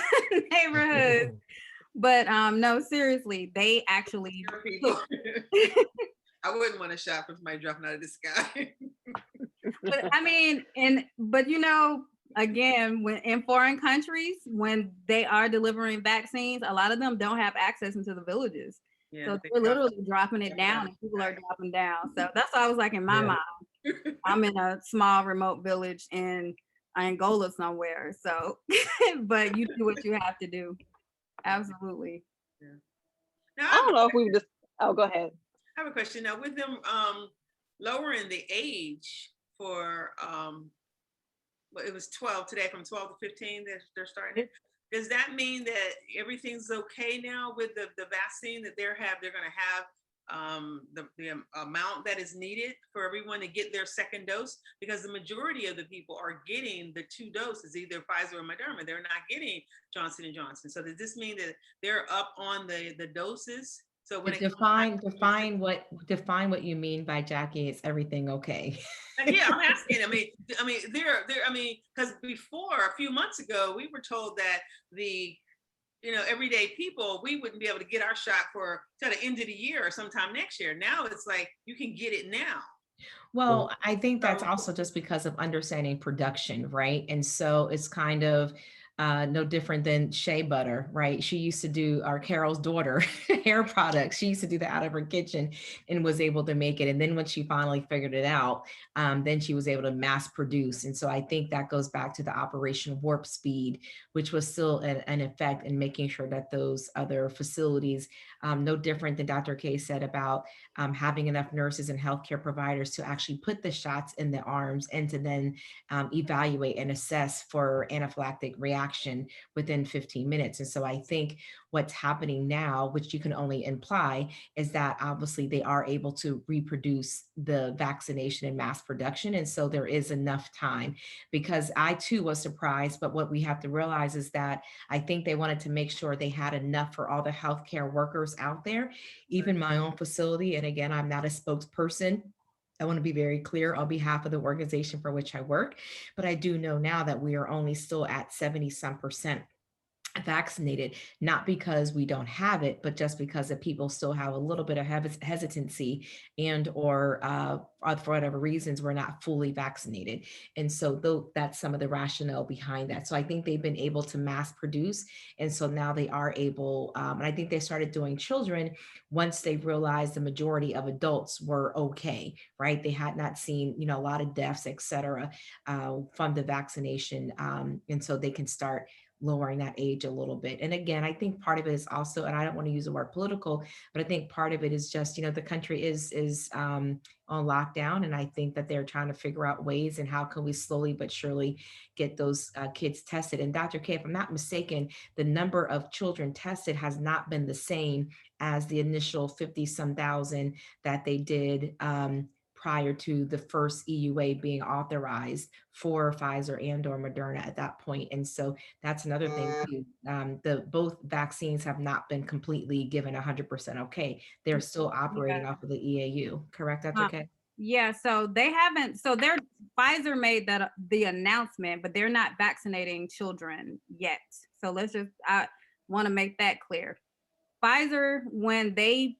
neighborhoods. But no, seriously, they actually. I wouldn't want a shot from somebody dropping out of the sky. But I mean, but again, when in foreign countries, when they are delivering vaccines, a lot of them don't have access into the villages. Yeah, so they're literally dropping it down, and people are dropping down. So that's why I was like, in my mind, I'm in a small remote village in Angola somewhere. So, but you do what you have to do. Absolutely. Yeah. Now, I don't know if we just. Oh, go ahead. I have a question now. With them lowering the age for it was 12 today, from 12 to 15 that they're starting it. Does that mean that everything's okay now with the vaccine that they're going to have the amount that is needed for everyone to get their second dose? Because the majority of the people are getting the 2 doses, either Pfizer or Moderna. They're not getting Johnson & Johnson. So does this mean that they're up on the doses? So when define what you mean by, Jackie, is everything okay? Yeah, I'm asking. I mean, because before, a few months ago, we were told that everyday people, we wouldn't be able to get our shot for till the end of the year or sometime next year. Now it's like you can get it now. Well, I think that's So- also just because of understanding production, right? And so it's kind of no different than shea butter, right? She used to do, our Carol's daughter, hair products. She used to do that out of her kitchen and was able to make it. And then when she finally figured it out, then she was able to mass produce. And so I think that goes back to the Operation Warp Speed, which was still an effect in making sure that those other facilities, no different than Dr. K said about having enough nurses and healthcare providers to actually put the shots in the arms and to then evaluate and assess for anaphylactic reaction within 15 minutes. And so I think what's happening now, which you can only imply, is that obviously they are able to reproduce the vaccination in mass production. And so there is enough time, because I too was surprised. But what we have to realize is that I think they wanted to make sure they had enough for all the healthcare workers out there, even my own facility. And again, I'm not a spokesperson. I want to be very clear on behalf of the organization for which I work, but I do know now that we are only still at 70-some% vaccinated, not because we don't have it, but just because the people still have a little bit of hesitancy and or for whatever reasons, we're not fully vaccinated. And so that's some of the rationale behind that. So I think they've been able to mass produce. And so now they are able, and I think they started doing children once they realized the majority of adults were okay, right? They had not seen, a lot of deaths, et cetera, from the vaccination. And so they can start lowering that age a little bit. And again, I think part of it is also, and I don't want to use the word political, but I think part of it is just, the country is on lockdown. And I think that they're trying to figure out ways and how can we slowly but surely get those kids tested. And Dr. K, if I'm not mistaken, the number of children tested has not been the same as the initial 50-some thousand that they did prior to the first EUA being authorized for Pfizer and or Moderna at that point. And so that's another thing too. Both vaccines have not been completely given 100% okay. They're still operating off of the EAU, correct, Dr. K? Yeah, so they haven't, so Pfizer made the announcement, but they're not vaccinating children yet. So I want to make that clear. Pfizer, when they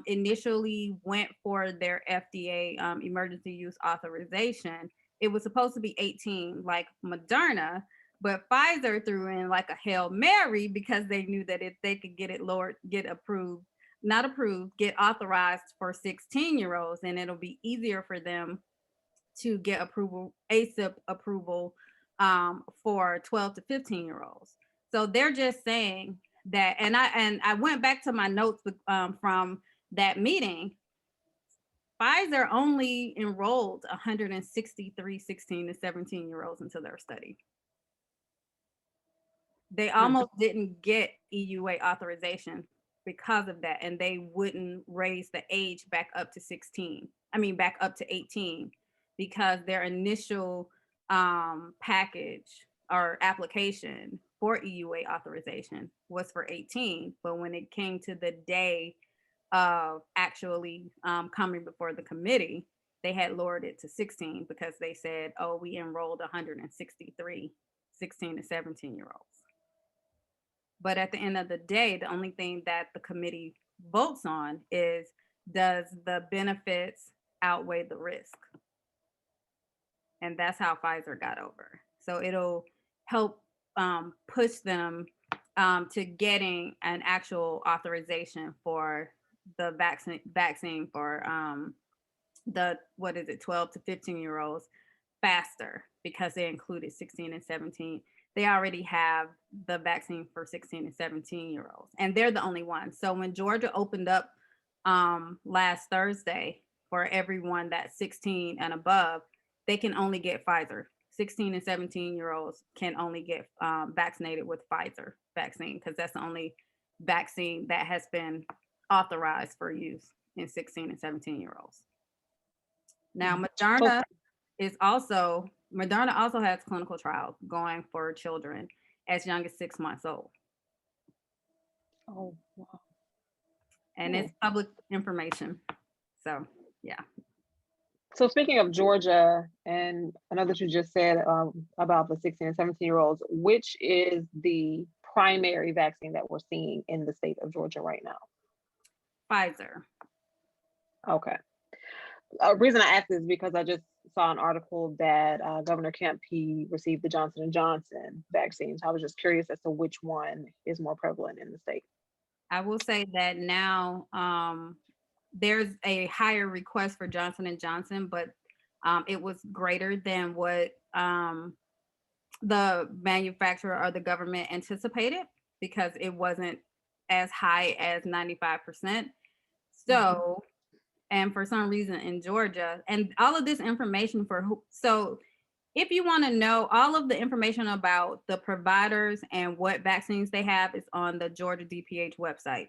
initially went for their FDA emergency use authorization, it was supposed to be 18 like Moderna, but Pfizer threw in like a Hail Mary because they knew that if they could get it lowered, get authorized for 16-year-olds, and it'll be easier for them to get ACIP approval for 12 to 15-year-olds. So they're just saying that, and I went back to my notes from that meeting. Pfizer only enrolled 163 16 to 17-year-olds into their study. They almost didn't get EUA authorization because of that, and they wouldn't raise the age back up to 18, because their initial package or application for EUA authorization was for 18, but when it came to the day of actually coming before the committee, they had lowered it to 16 because they said, oh, we enrolled 163 16 to 17-year-olds. But at the end of the day, the only thing that the committee votes on is, does the benefits outweigh the risk? And that's how Pfizer got over. So it'll help push them to getting an actual authorization for the vaccine for 12 to 15-year-olds faster, because they included 16 and 17. They already have the vaccine for 16 and 17-year-olds, and they're the only ones. So when Georgia opened up last Thursday for everyone that's 16 and above, they can only get Pfizer. 16 and 17-year-olds can only get vaccinated with Pfizer vaccine, because that's the only vaccine that has been authorized for use in 16 and 17-year-olds. Now, Moderna also has clinical trials going for children as young as 6 months old. Oh, wow. And it's public information. So, yeah. So speaking of Georgia, and I know that you just said about the 16 and 17-year-olds, which is the primary vaccine that we're seeing in the state of Georgia right now? Pfizer. Okay. A reason I asked is because I just saw an article that Governor Kemp, he received the Johnson & Johnson vaccine. So I was just curious as to which one is more prevalent in the state. I will say that now there's a higher request for Johnson & Johnson, but it was greater than what the manufacturer or the government anticipated because it wasn't as high as 95%. So, and for some reason in Georgia, and all of this information so if you want to know all of the information about the providers and what vaccines they have is on the Georgia DPH website.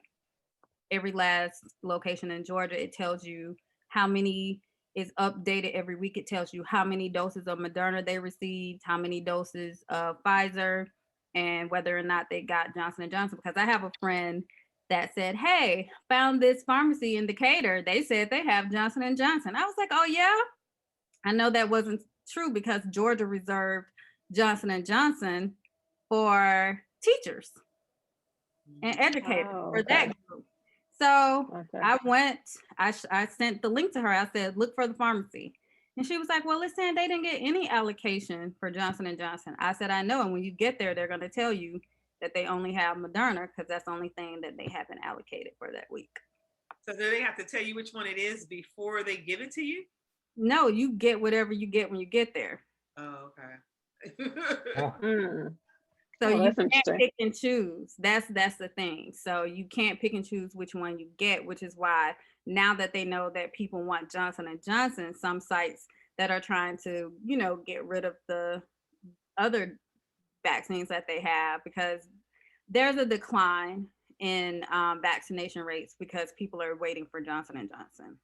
Every last location in Georgia, it tells you how many is updated every week. It tells you how many doses of Moderna they received, how many doses of Pfizer, and whether or not they got Johnson & Johnson. Because I have a friend that said, hey, found this pharmacy in Decatur. They said they have Johnson & Johnson. I was like, oh yeah? I know that wasn't true because Georgia reserved Johnson & Johnson for teachers and educators for that group. So I sent the link to her. I said, look for the pharmacy. And she was like, well, it's saying they didn't get any allocation for Johnson & Johnson. I said, I know. And when you get there, they're going to tell you that they only have Moderna because that's the only thing that they haven't allocated for that week. So do they have to tell you which one it is before they give it to you? No, you get whatever you get when you get there. Oh, okay. So Oh, you that's can't interesting. pick and choose. That's the thing. So you can't pick and choose which one you get, which is why now that they know that people want Johnson & Johnson, some sites that are trying to, get rid of the other vaccines that they have because there's a decline in vaccination rates because people are waiting for Johnson & Johnson.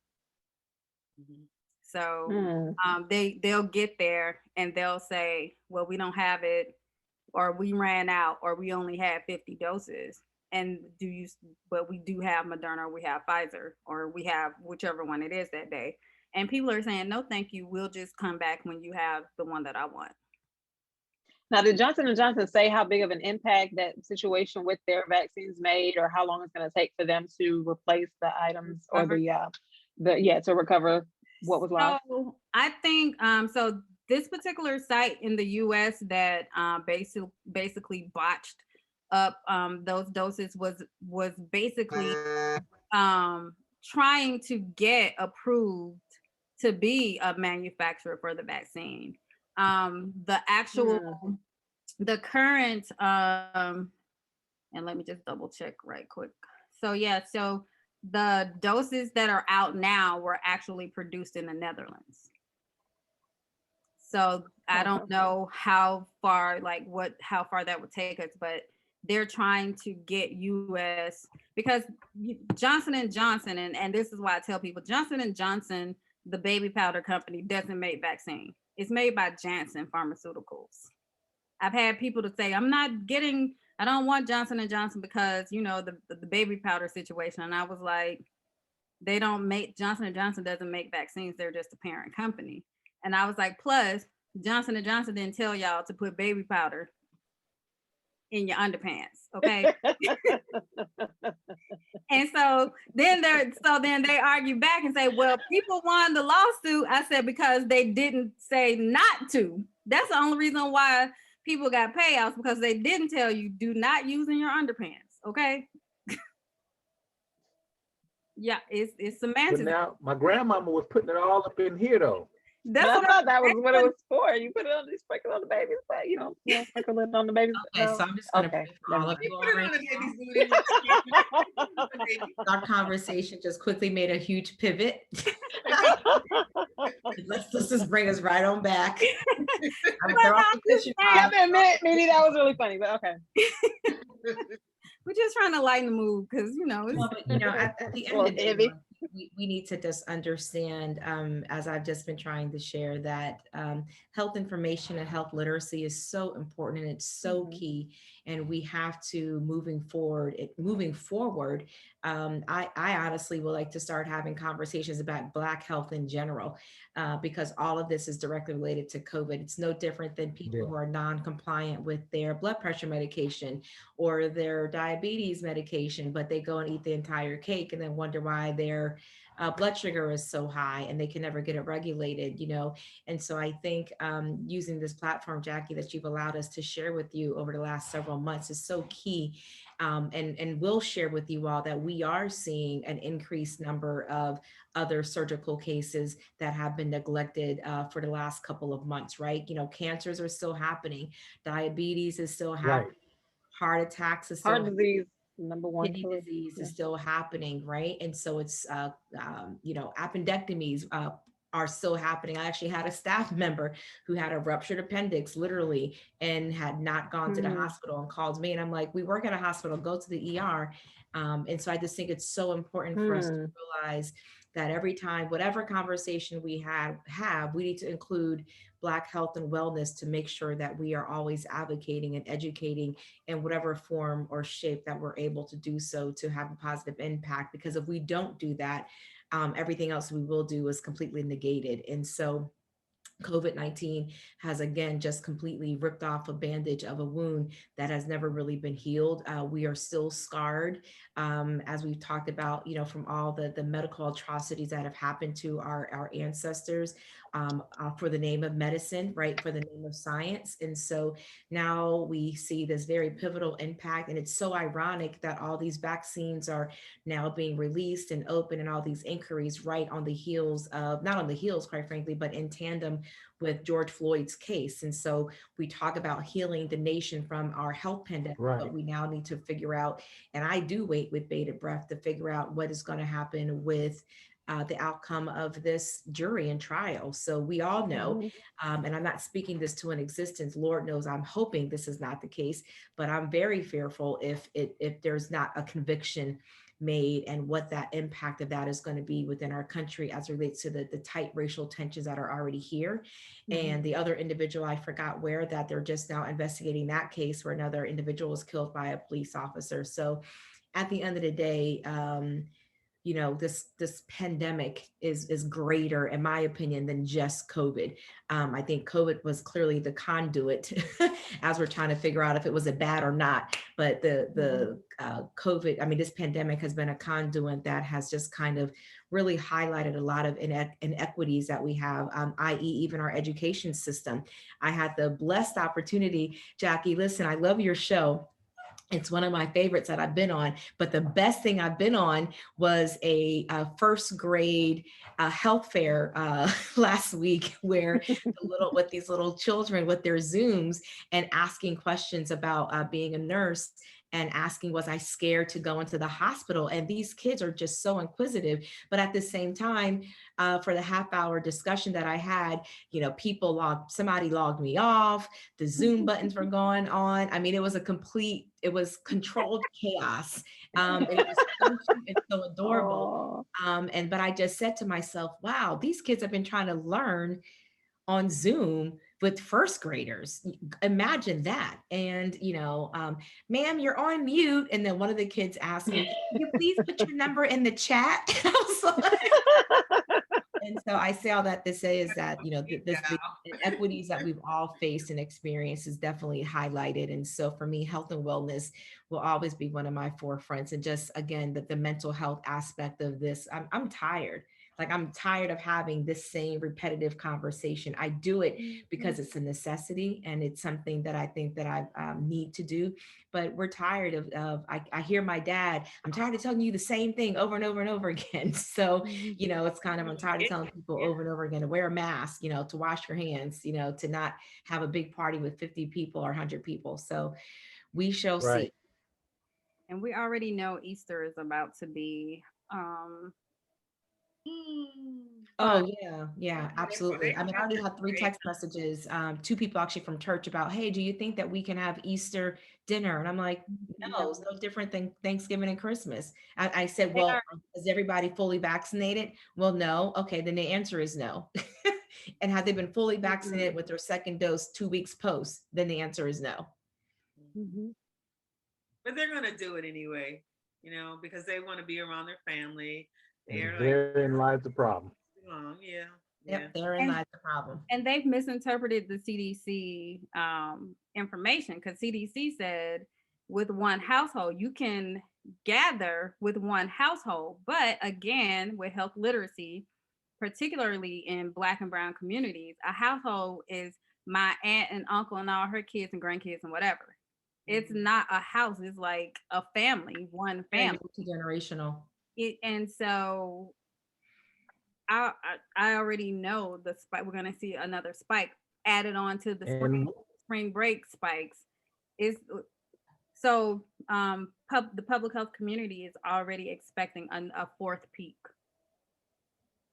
So they'll get there and they'll say, well, we don't have it, or we ran out, or we only had 50 doses. And but we do have Moderna, or we have Pfizer, or we have whichever one it is that day. And people are saying, no, thank you. We'll just come back when you have the one that I want. Now, did Johnson & Johnson say how big of an impact that situation with their vaccines made, or how long it's going to take for them to replace the items or to recover what was lost? So I think so. This particular site in the U.S. that basically botched up those doses was basically trying to get approved to be a manufacturer for the vaccine. The current and let me just double check right quick. So the doses that are out now were actually produced in the Netherlands. So I don't know how far that would take us, but they're trying to get US because Johnson & Johnson, and this is why I tell people Johnson & Johnson, the baby powder company, doesn't make vaccine. It's made by Janssen Pharmaceuticals. I've had people to say, I don't want Johnson & Johnson because, the baby powder situation. And I was like, Johnson & Johnson doesn't make vaccines. They're just a parent company. And I was like, plus Johnson & Johnson didn't tell y'all to put baby powder in your underpants. Okay. And so then they argue back and say, well, people won the lawsuit. I said, because they didn't say not to. That's the only reason why people got payouts, because they didn't tell you do not use in your underpants. Okay. Yeah, it's semantics. But now my grandmama was putting it all up in here though. That's I what thought that was what it was for. You put it on, you sprinkle on the baby's butt, sprinkle it on the baby's Okay, butt. so I'm just going to Okay, for all of They you put it all on right the now. baby's booty. Our conversation just quickly made a huge pivot. Let's just bring us right on back. They're off the kitchen I have to admit, maybe that was really funny, but okay. We're just trying to lighten the mood because Well, but, at the end Well, of the day, heavy. we need to just understand, as I've just been trying to share, that health information and health literacy is so important and it's so key. And we have to moving forward, I honestly would like to start having conversations about Black health in general, because all of this is directly related to COVID. It's no different than people Yeah. who are non-compliant with their blood pressure medication or their diabetes medication, but they go and eat the entire cake and then wonder why their blood sugar is so high and they can never get it regulated, you know? And so I think using this platform, Jackie, that you've allowed us to share with you over the last several months is so key. And we'll share with you all that we are seeing an increased number of other surgical cases that have been neglected for the last couple of months, right? You know, cancers are still happening, diabetes is still Right. happening, heart attacks is Heart still, disease, number one kidney killer. disease Yeah. is still happening, right? And so it's, you know, appendectomies are still happening. I actually had a staff member who had a ruptured appendix, literally, and had not gone to the Mm. hospital and called me. And I'm like, we work at a hospital, go to the ER. And so I just think it's so important for us to Mm. realize that every time, whatever conversation we have, we need to include Black health and wellness to make sure that we are always advocating and educating in whatever form or shape that we're able to do so to have a positive impact. Because if we don't do that, everything else we will do is completely negated. And so COVID-19 has again just completely ripped off a bandage of a wound that has never really been healed. We are still scarred, as we've talked about, you know, from all the medical atrocities that have happened to our ancestors for the name of medicine, right? For the name of science. And so now we see this very pivotal impact. And it's so ironic that all these vaccines are now being released and open and all these inquiries right on the heels of, not on the heels, quite frankly, but in tandem with George Floyd's case. And so we talk about healing the nation from our health pandemic, Right. but we now need to figure out, and I do wait with bated breath to figure out what is going to happen with the outcome of this jury and trial. So we all know, Mhm. and I'm not speaking this to an existence, Lord knows I'm hoping this is not the case, but I'm very fearful if there's not a conviction made and what that impact of that is going to be within our country as it relates to the tight racial tensions that are already here. And the other individual, I forgot where, that they're just now investigating that case where another individual was killed by a police officer. So at the end of the day, you know, this pandemic is greater, in my opinion, than just COVID. I think COVID was clearly the conduit as we're trying to figure out if it was a bad or not. But the COVID, I mean, this pandemic has been a conduit that has just kind of really highlighted a lot of inequities that we have, i.e. even our education system. I had the blessed opportunity, Jackie, listen, I love your show. It's one of my favorites that I've been on, but the best thing I've been on was a first grade health fair last week, where with these little children with their Zooms and asking questions about being a nurse and asking, was I scared to go into the hospital? And these kids are just so inquisitive, but at the same time, for the half-hour discussion that I had, you know, somebody logged me off, the Zoom buttons were going on. I mean, it was controlled chaos. And it was so cute and so adorable. Oh. But I just said to myself, wow, these kids have been trying to learn on Zoom with first graders. Imagine that. And, you know, ma'am, you're on mute. And then one of the kids asked me, can you please put your number in the chat? And I was like, and so I say all that to say is that, you know, the inequities that we've all faced and experienced is definitely highlighted. And so for me, health and wellness will always be one of my forefronts. And just, again, the mental health aspect of this, I'm tired. Like, I'm tired of having this same repetitive conversation. I do it because it's a necessity and it's something that I think that I need to do. But we're tired I hear my dad, I'm tired of telling you the same thing over and over and over again. So, you know, it's kind of, I'm tired of telling people over and over again to wear a mask, you know, to wash your hands, you know, to not have a big party with 50 people or 100 people. So we shall see. Right. And we already know Easter is about to be Oh yeah, absolutely. I mean, I already had 3 text messages, 2 people actually from church about, hey, do you think that we can have Easter dinner? And I'm like, no, it's no different than Thanksgiving and Christmas. I said, They well, are. is everybody fully vaccinated? Well, no. Okay, then the answer is no. And have they been fully vaccinated with their second dose 2 weeks post? Then the answer is no. Mhm. But they're gonna do it anyway. because they want to be around their family. And They're like, therein lies the problem. yeah, yeah. Yep, therein And- lies the problem. And they've misinterpreted the CDC information, because CDC said with one household, you can gather with one household. But again, with health literacy, particularly in Black and Brown communities, a household is my aunt and uncle and all her kids and grandkids and whatever. It's not a house, it's like a family, one family. Multi-generational. And so I already know the spike. We're gonna see another spike added on to the And spring break spikes. Is so the public health community is already expecting a fourth peak.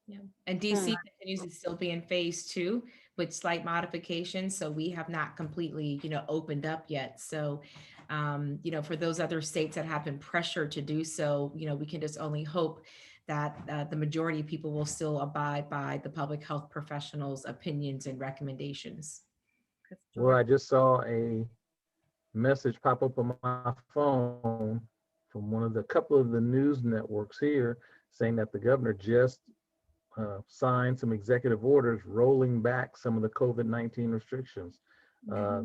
Yeah. And DC continues to still be in phase 2 with slight modifications. So we have not completely, opened up yet. So, for those other states that have been pressured to do so, we can just only hope that the majority of people will still abide by the public health professionals' opinions and recommendations. well, I just saw a message pop up on my phone from couple of the news networks here saying that the governor just signed some executive orders rolling back some of the COVID-19 restrictions.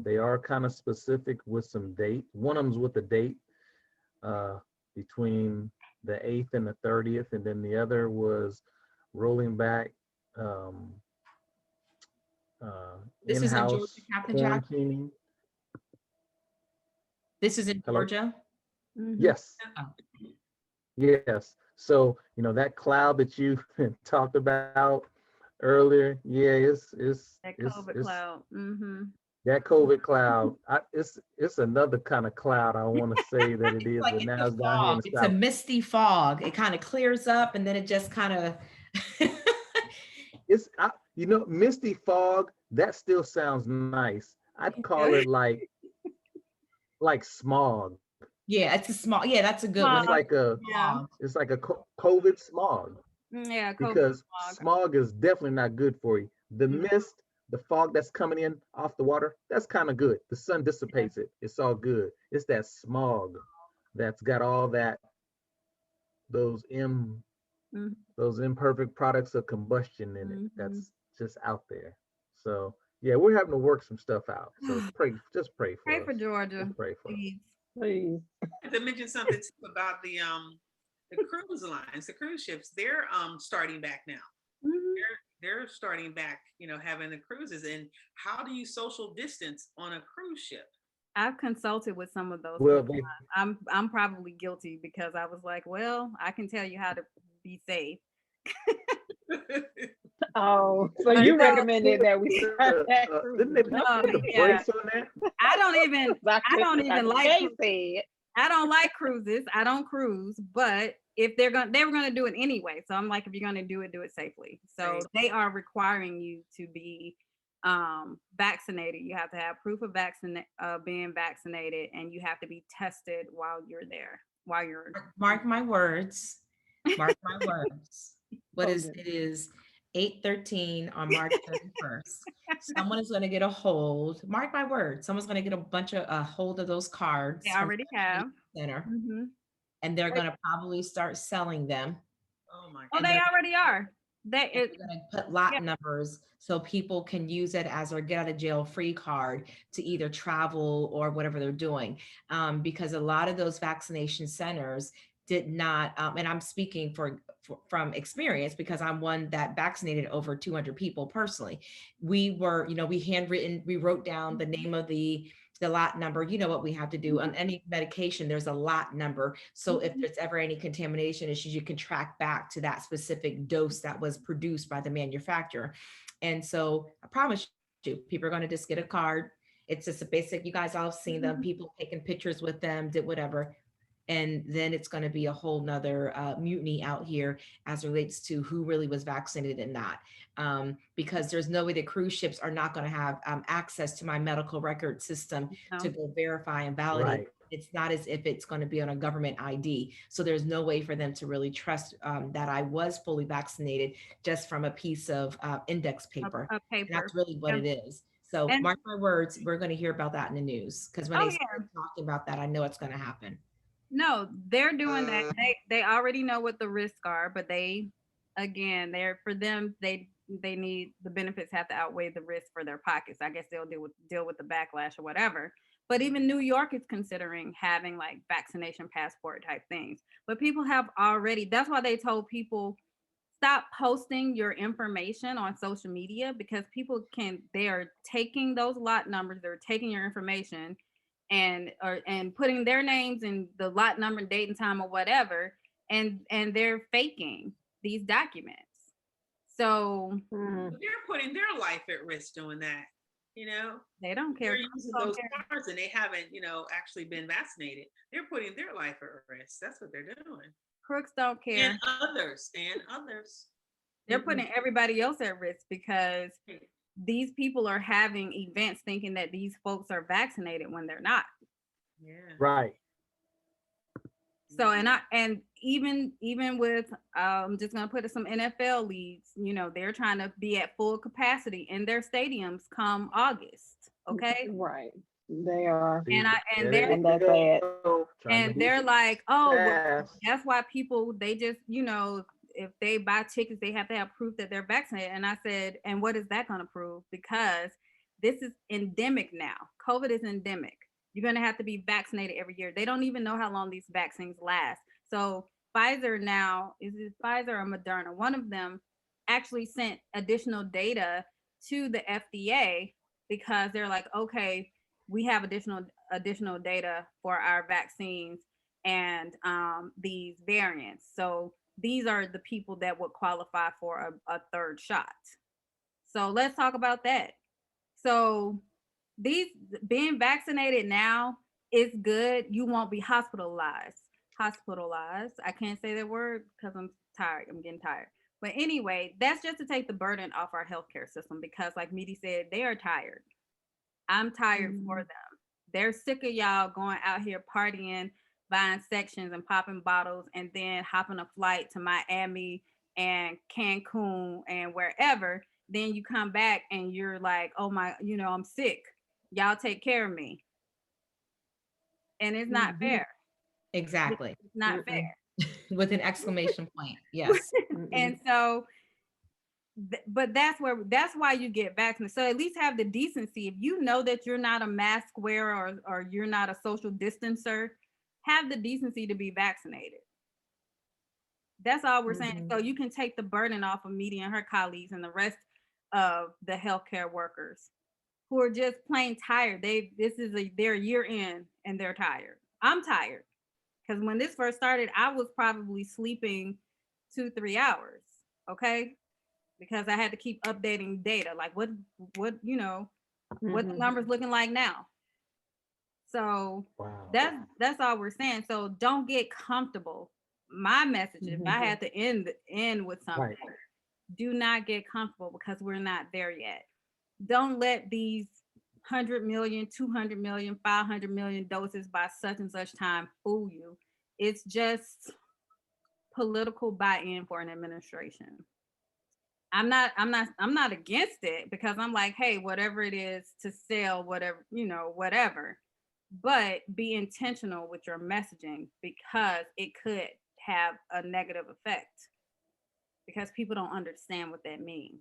They are kind of specific with some date. One of them's with the date between the 8th and the 30th, and then the other was rolling back This is in in-house Georgia, Captain Jack? quarantining. This is in Hello? Georgia. Mhm. Yes. Oh. Yes. So, that cloud that you talked about earlier, yeah, That COVID cloud. that COVID cloud. It's another kind of cloud. I want to say that it is, Like but it's now a it's down here in fog. the It's a south. misty fog. It kind of clears up and then it just kind of It's misty fog. That still sounds nice. I'd call it like smog. yeah, it's a small. Yeah, that's a good Smog. one. It's like a Yeah. it's like a COVID smog. Yeah, COVID Because smog. smog is definitely not good for you. The mist, the fog that's coming in off the water, that's kind of good. The sun dissipates it. It's all good. It's that smog that's got all those imperfect products of combustion in it. That's just out there. So yeah, we're having to work some stuff out. So just pray for Pray us. for Georgia, Just pray for us. please. Please. To mention something too about the cruise lines, the cruise ships, they're starting back now. Mhm. They're starting back, having the cruises. And how do you social distance on a cruise ship? I've consulted with some of those. Well, people. I'm probably guilty because I was like, well, I can tell you how to be safe. Oh, so I you know. recommended that we start that didn't they cruise. put the yeah. brakes on that? I don't even Dr. like K said. I don't like cruises. I don't cruise, but if they were gonna do it anyway. So I'm like, if you're gonna do it safely. So Right. they are requiring you to be vaccinated. You have to have proof of being vaccinated, and you have to be tested while you're there. Mark my words. Mark my words. It is 8:13 on March 31st. Someone is going to get a hold. Mark my words. Someone's going to get a hold of those cards. They from already the have. Center, Mhm. and they're going to probably start selling them. Oh my Oh, God. they already are. They're going to put lot numbers so people can use it as their get out of jail free card to either travel or whatever they're doing. Because a lot of those vaccination centers did not, and I'm speaking from experience because I'm one that vaccinated over 200 people personally. We were, we wrote down the name of the lot number. You know what we have to do on any medication, there's a lot number. So if there's ever any contamination issues, you can track back to that specific dose that was produced by the manufacturer. And so I promise you, people are going to just get a card. It's just a basic, you guys all have seen them, people taking pictures with them, did whatever. And then it's going to be a whole nother mutiny out here as relates to who really was vaccinated and not. Because there's no way that cruise ships are not going to have access to my medical record system to go verify and validate. Right. It's not as if it's going to be on a government ID. So there's no way for them to really trust that I was fully vaccinated just from a piece of index paper. A paper. And that's really what it is. So And- mark my words, we're going to hear about that in the news. Because when Oh, they start talking about that, I know it's going to happen. No, they're doing that. They already know what the risks are, but they, again, they're for them. They need the benefits have to outweigh the risk for their pockets. I guess they'll deal with the backlash or whatever. But even New York is considering having like vaccination passport type things. But people have already. That's why they told people stop posting your information on social media because people they are taking those lot numbers, they're taking your information and putting their names in the lot number, date and time or whatever, and they're faking these documents. So Mhm. But they're putting their life at risk doing that, you know? they don't care. They're using Don't those care. cards and they haven't, actually been vaccinated. They're putting their life at risk. That's what they're doing. Crooks don't care. And others, and others. They're putting everybody else at risk because these people are having events thinking that these folks are vaccinated when they're not. Yeah. Right. So and even with I'm just gonna put some NFL leagues, they're trying to be at full capacity in their stadiums come August. Okay. Right. They are. And they're And that's sad. they're like, oh, well, fast. that's why people they just, if they buy tickets, they have to have proof that they're vaccinated. And I said, and what is that going to prove? Because this is endemic now. COVID is endemic. You're going to have to be vaccinated every year. They don't even know how long these vaccines last. So Pfizer now, is it Pfizer or Moderna? One of them actually sent additional data to the FDA because they're like, okay, we have additional data for our vaccines and these variants. So these are the people that would qualify for a third shot. So let's talk about that. So these being vaccinated now is good. You won't be hospitalized. I can't say that word because I'm tired. I'm getting tired. But anyway, that's just to take the burden off our healthcare system because, like Midi said, they are tired. I'm tired for them. They're sick of y'all going out here partying, buying sections and popping bottles, and then hopping a flight to Miami and Cancun and wherever. Then you come back and you're like, oh my, I'm sick. Y'all take care of me. And it's not fair. Exactly. It's not fair. With an exclamation point. Yes. And so but that's why you get vaccinated. So at least have the decency. If you know that you're not a mask wearer or you're not a social distancer, have the decency to be vaccinated. That's all we're saying. So you can take the burden off of Midi and her colleagues and the rest of the healthcare workers who are just plain tired. This is their year in and they're tired. I'm tired because when this first started, I was probably sleeping 2-3 hours. Okay. Because I had to keep updating data, like what what the numbers looking like now. So Wow. that's all we're saying. So don't get comfortable. My message, if I had to end with something, Right. do not get comfortable because we're not there yet. Don't let these 100 million, 200 million, 500 million doses by such and such time fool you. It's just political buy-in for an administration. I'm not against it because I'm like, hey, whatever it is to sell, whatever, whatever. But be intentional with your messaging because it could have a negative effect because people don't understand what that means.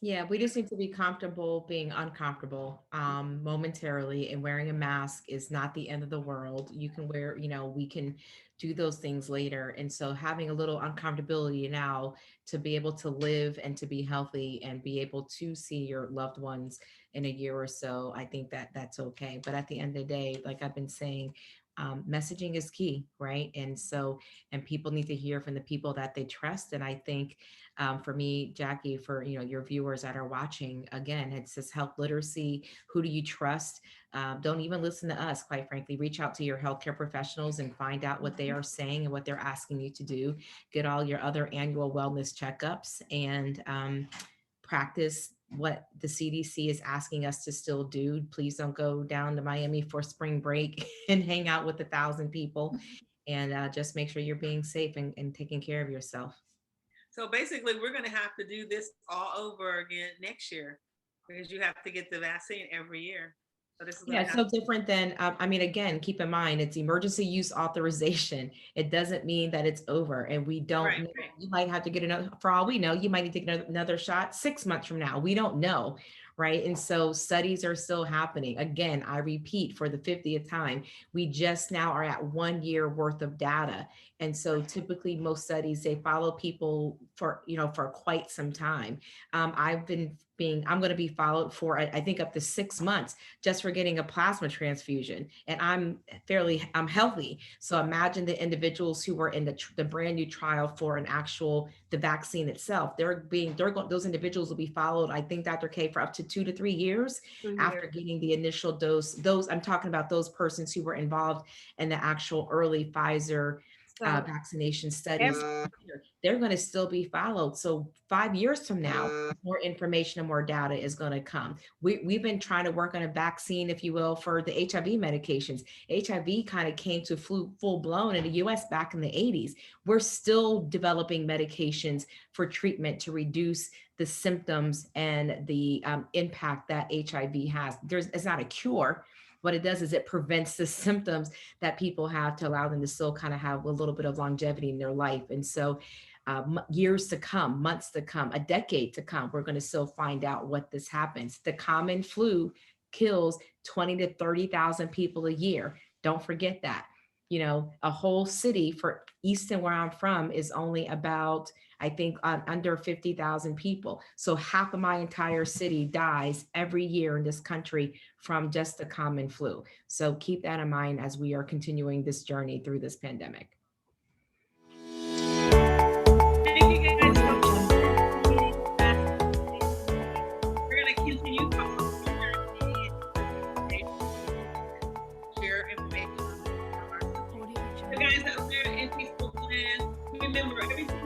Yeah, we just need to be comfortable being uncomfortable momentarily, and wearing a mask is not the end of the world. You can wear, we can do those things later. And so having a little uncomfortability now to be able to live and to be healthy and be able to see your loved ones in a year or so, I think that that's okay. But at the end of the day, like I've been saying, messaging is key, right? And people need to hear from the people that they trust. And I think for me, Jackie, for your viewers that are watching, again, it's this health literacy. Who do you trust? Don't even listen to us, quite frankly. Reach out to your healthcare professionals and find out what they are saying and what they're asking you to do. Get all your other annual wellness checkups and practice what the CDC is asking us to still do. Please don't go down to Miami for spring break and hang out with 1,000 people, and just make sure you're being safe and taking care of yourself. So basically, we're going to have to do this all over again next year because you have to get the vaccine every year. So this is Yeah, gonna it's so different than, I mean, again, keep in mind, it's emergency use authorization. It doesn't mean that it's over and we don't Right, know. right. You might have to get another, for all we know, you might need to get another shot 6 months from now. We don't know, right? And so studies are still happening. Again, I repeat for the 50th time, we just now are at 1 year worth of data. And so typically most studies, they follow people for, for quite some time. I'm going to be followed for, I think up to 6 months just for getting a plasma transfusion. And I'm healthy. So imagine the individuals who were in the brand new trial for the vaccine itself. Those individuals will be followed, I think, Dr. K, for up to 2 to 3 years after getting the initial dose. I'm talking about those persons who were involved in the actual early Pfizer vaccination studies. They're going to still be followed. So 5 years from now, more information and more data is going to come. We've been trying to work on a vaccine, if you will, for the HIV medications. HIV kind of came to full blown in the US back in the 80s. We're still developing medications for treatment to reduce the symptoms and the impact that HIV has. It's not a cure. What it does is it prevents the symptoms that people have to allow them to still kind of have a little bit of longevity in their life. And so years to come, months to come, a decade to come, we're going to still find out what this happens. The common flu kills 20 to 30,000 people a year. Don't forget that. A whole city for Easton, where I'm from, is only about, I think, under 50,000 people. So half of my entire city dies every year in this country from just the common flu. So keep that in mind as we are continuing this journey through this pandemic. Thank you guys so much. We're gonna continue share information. So guys, out there in Peaceful Plan, remember everything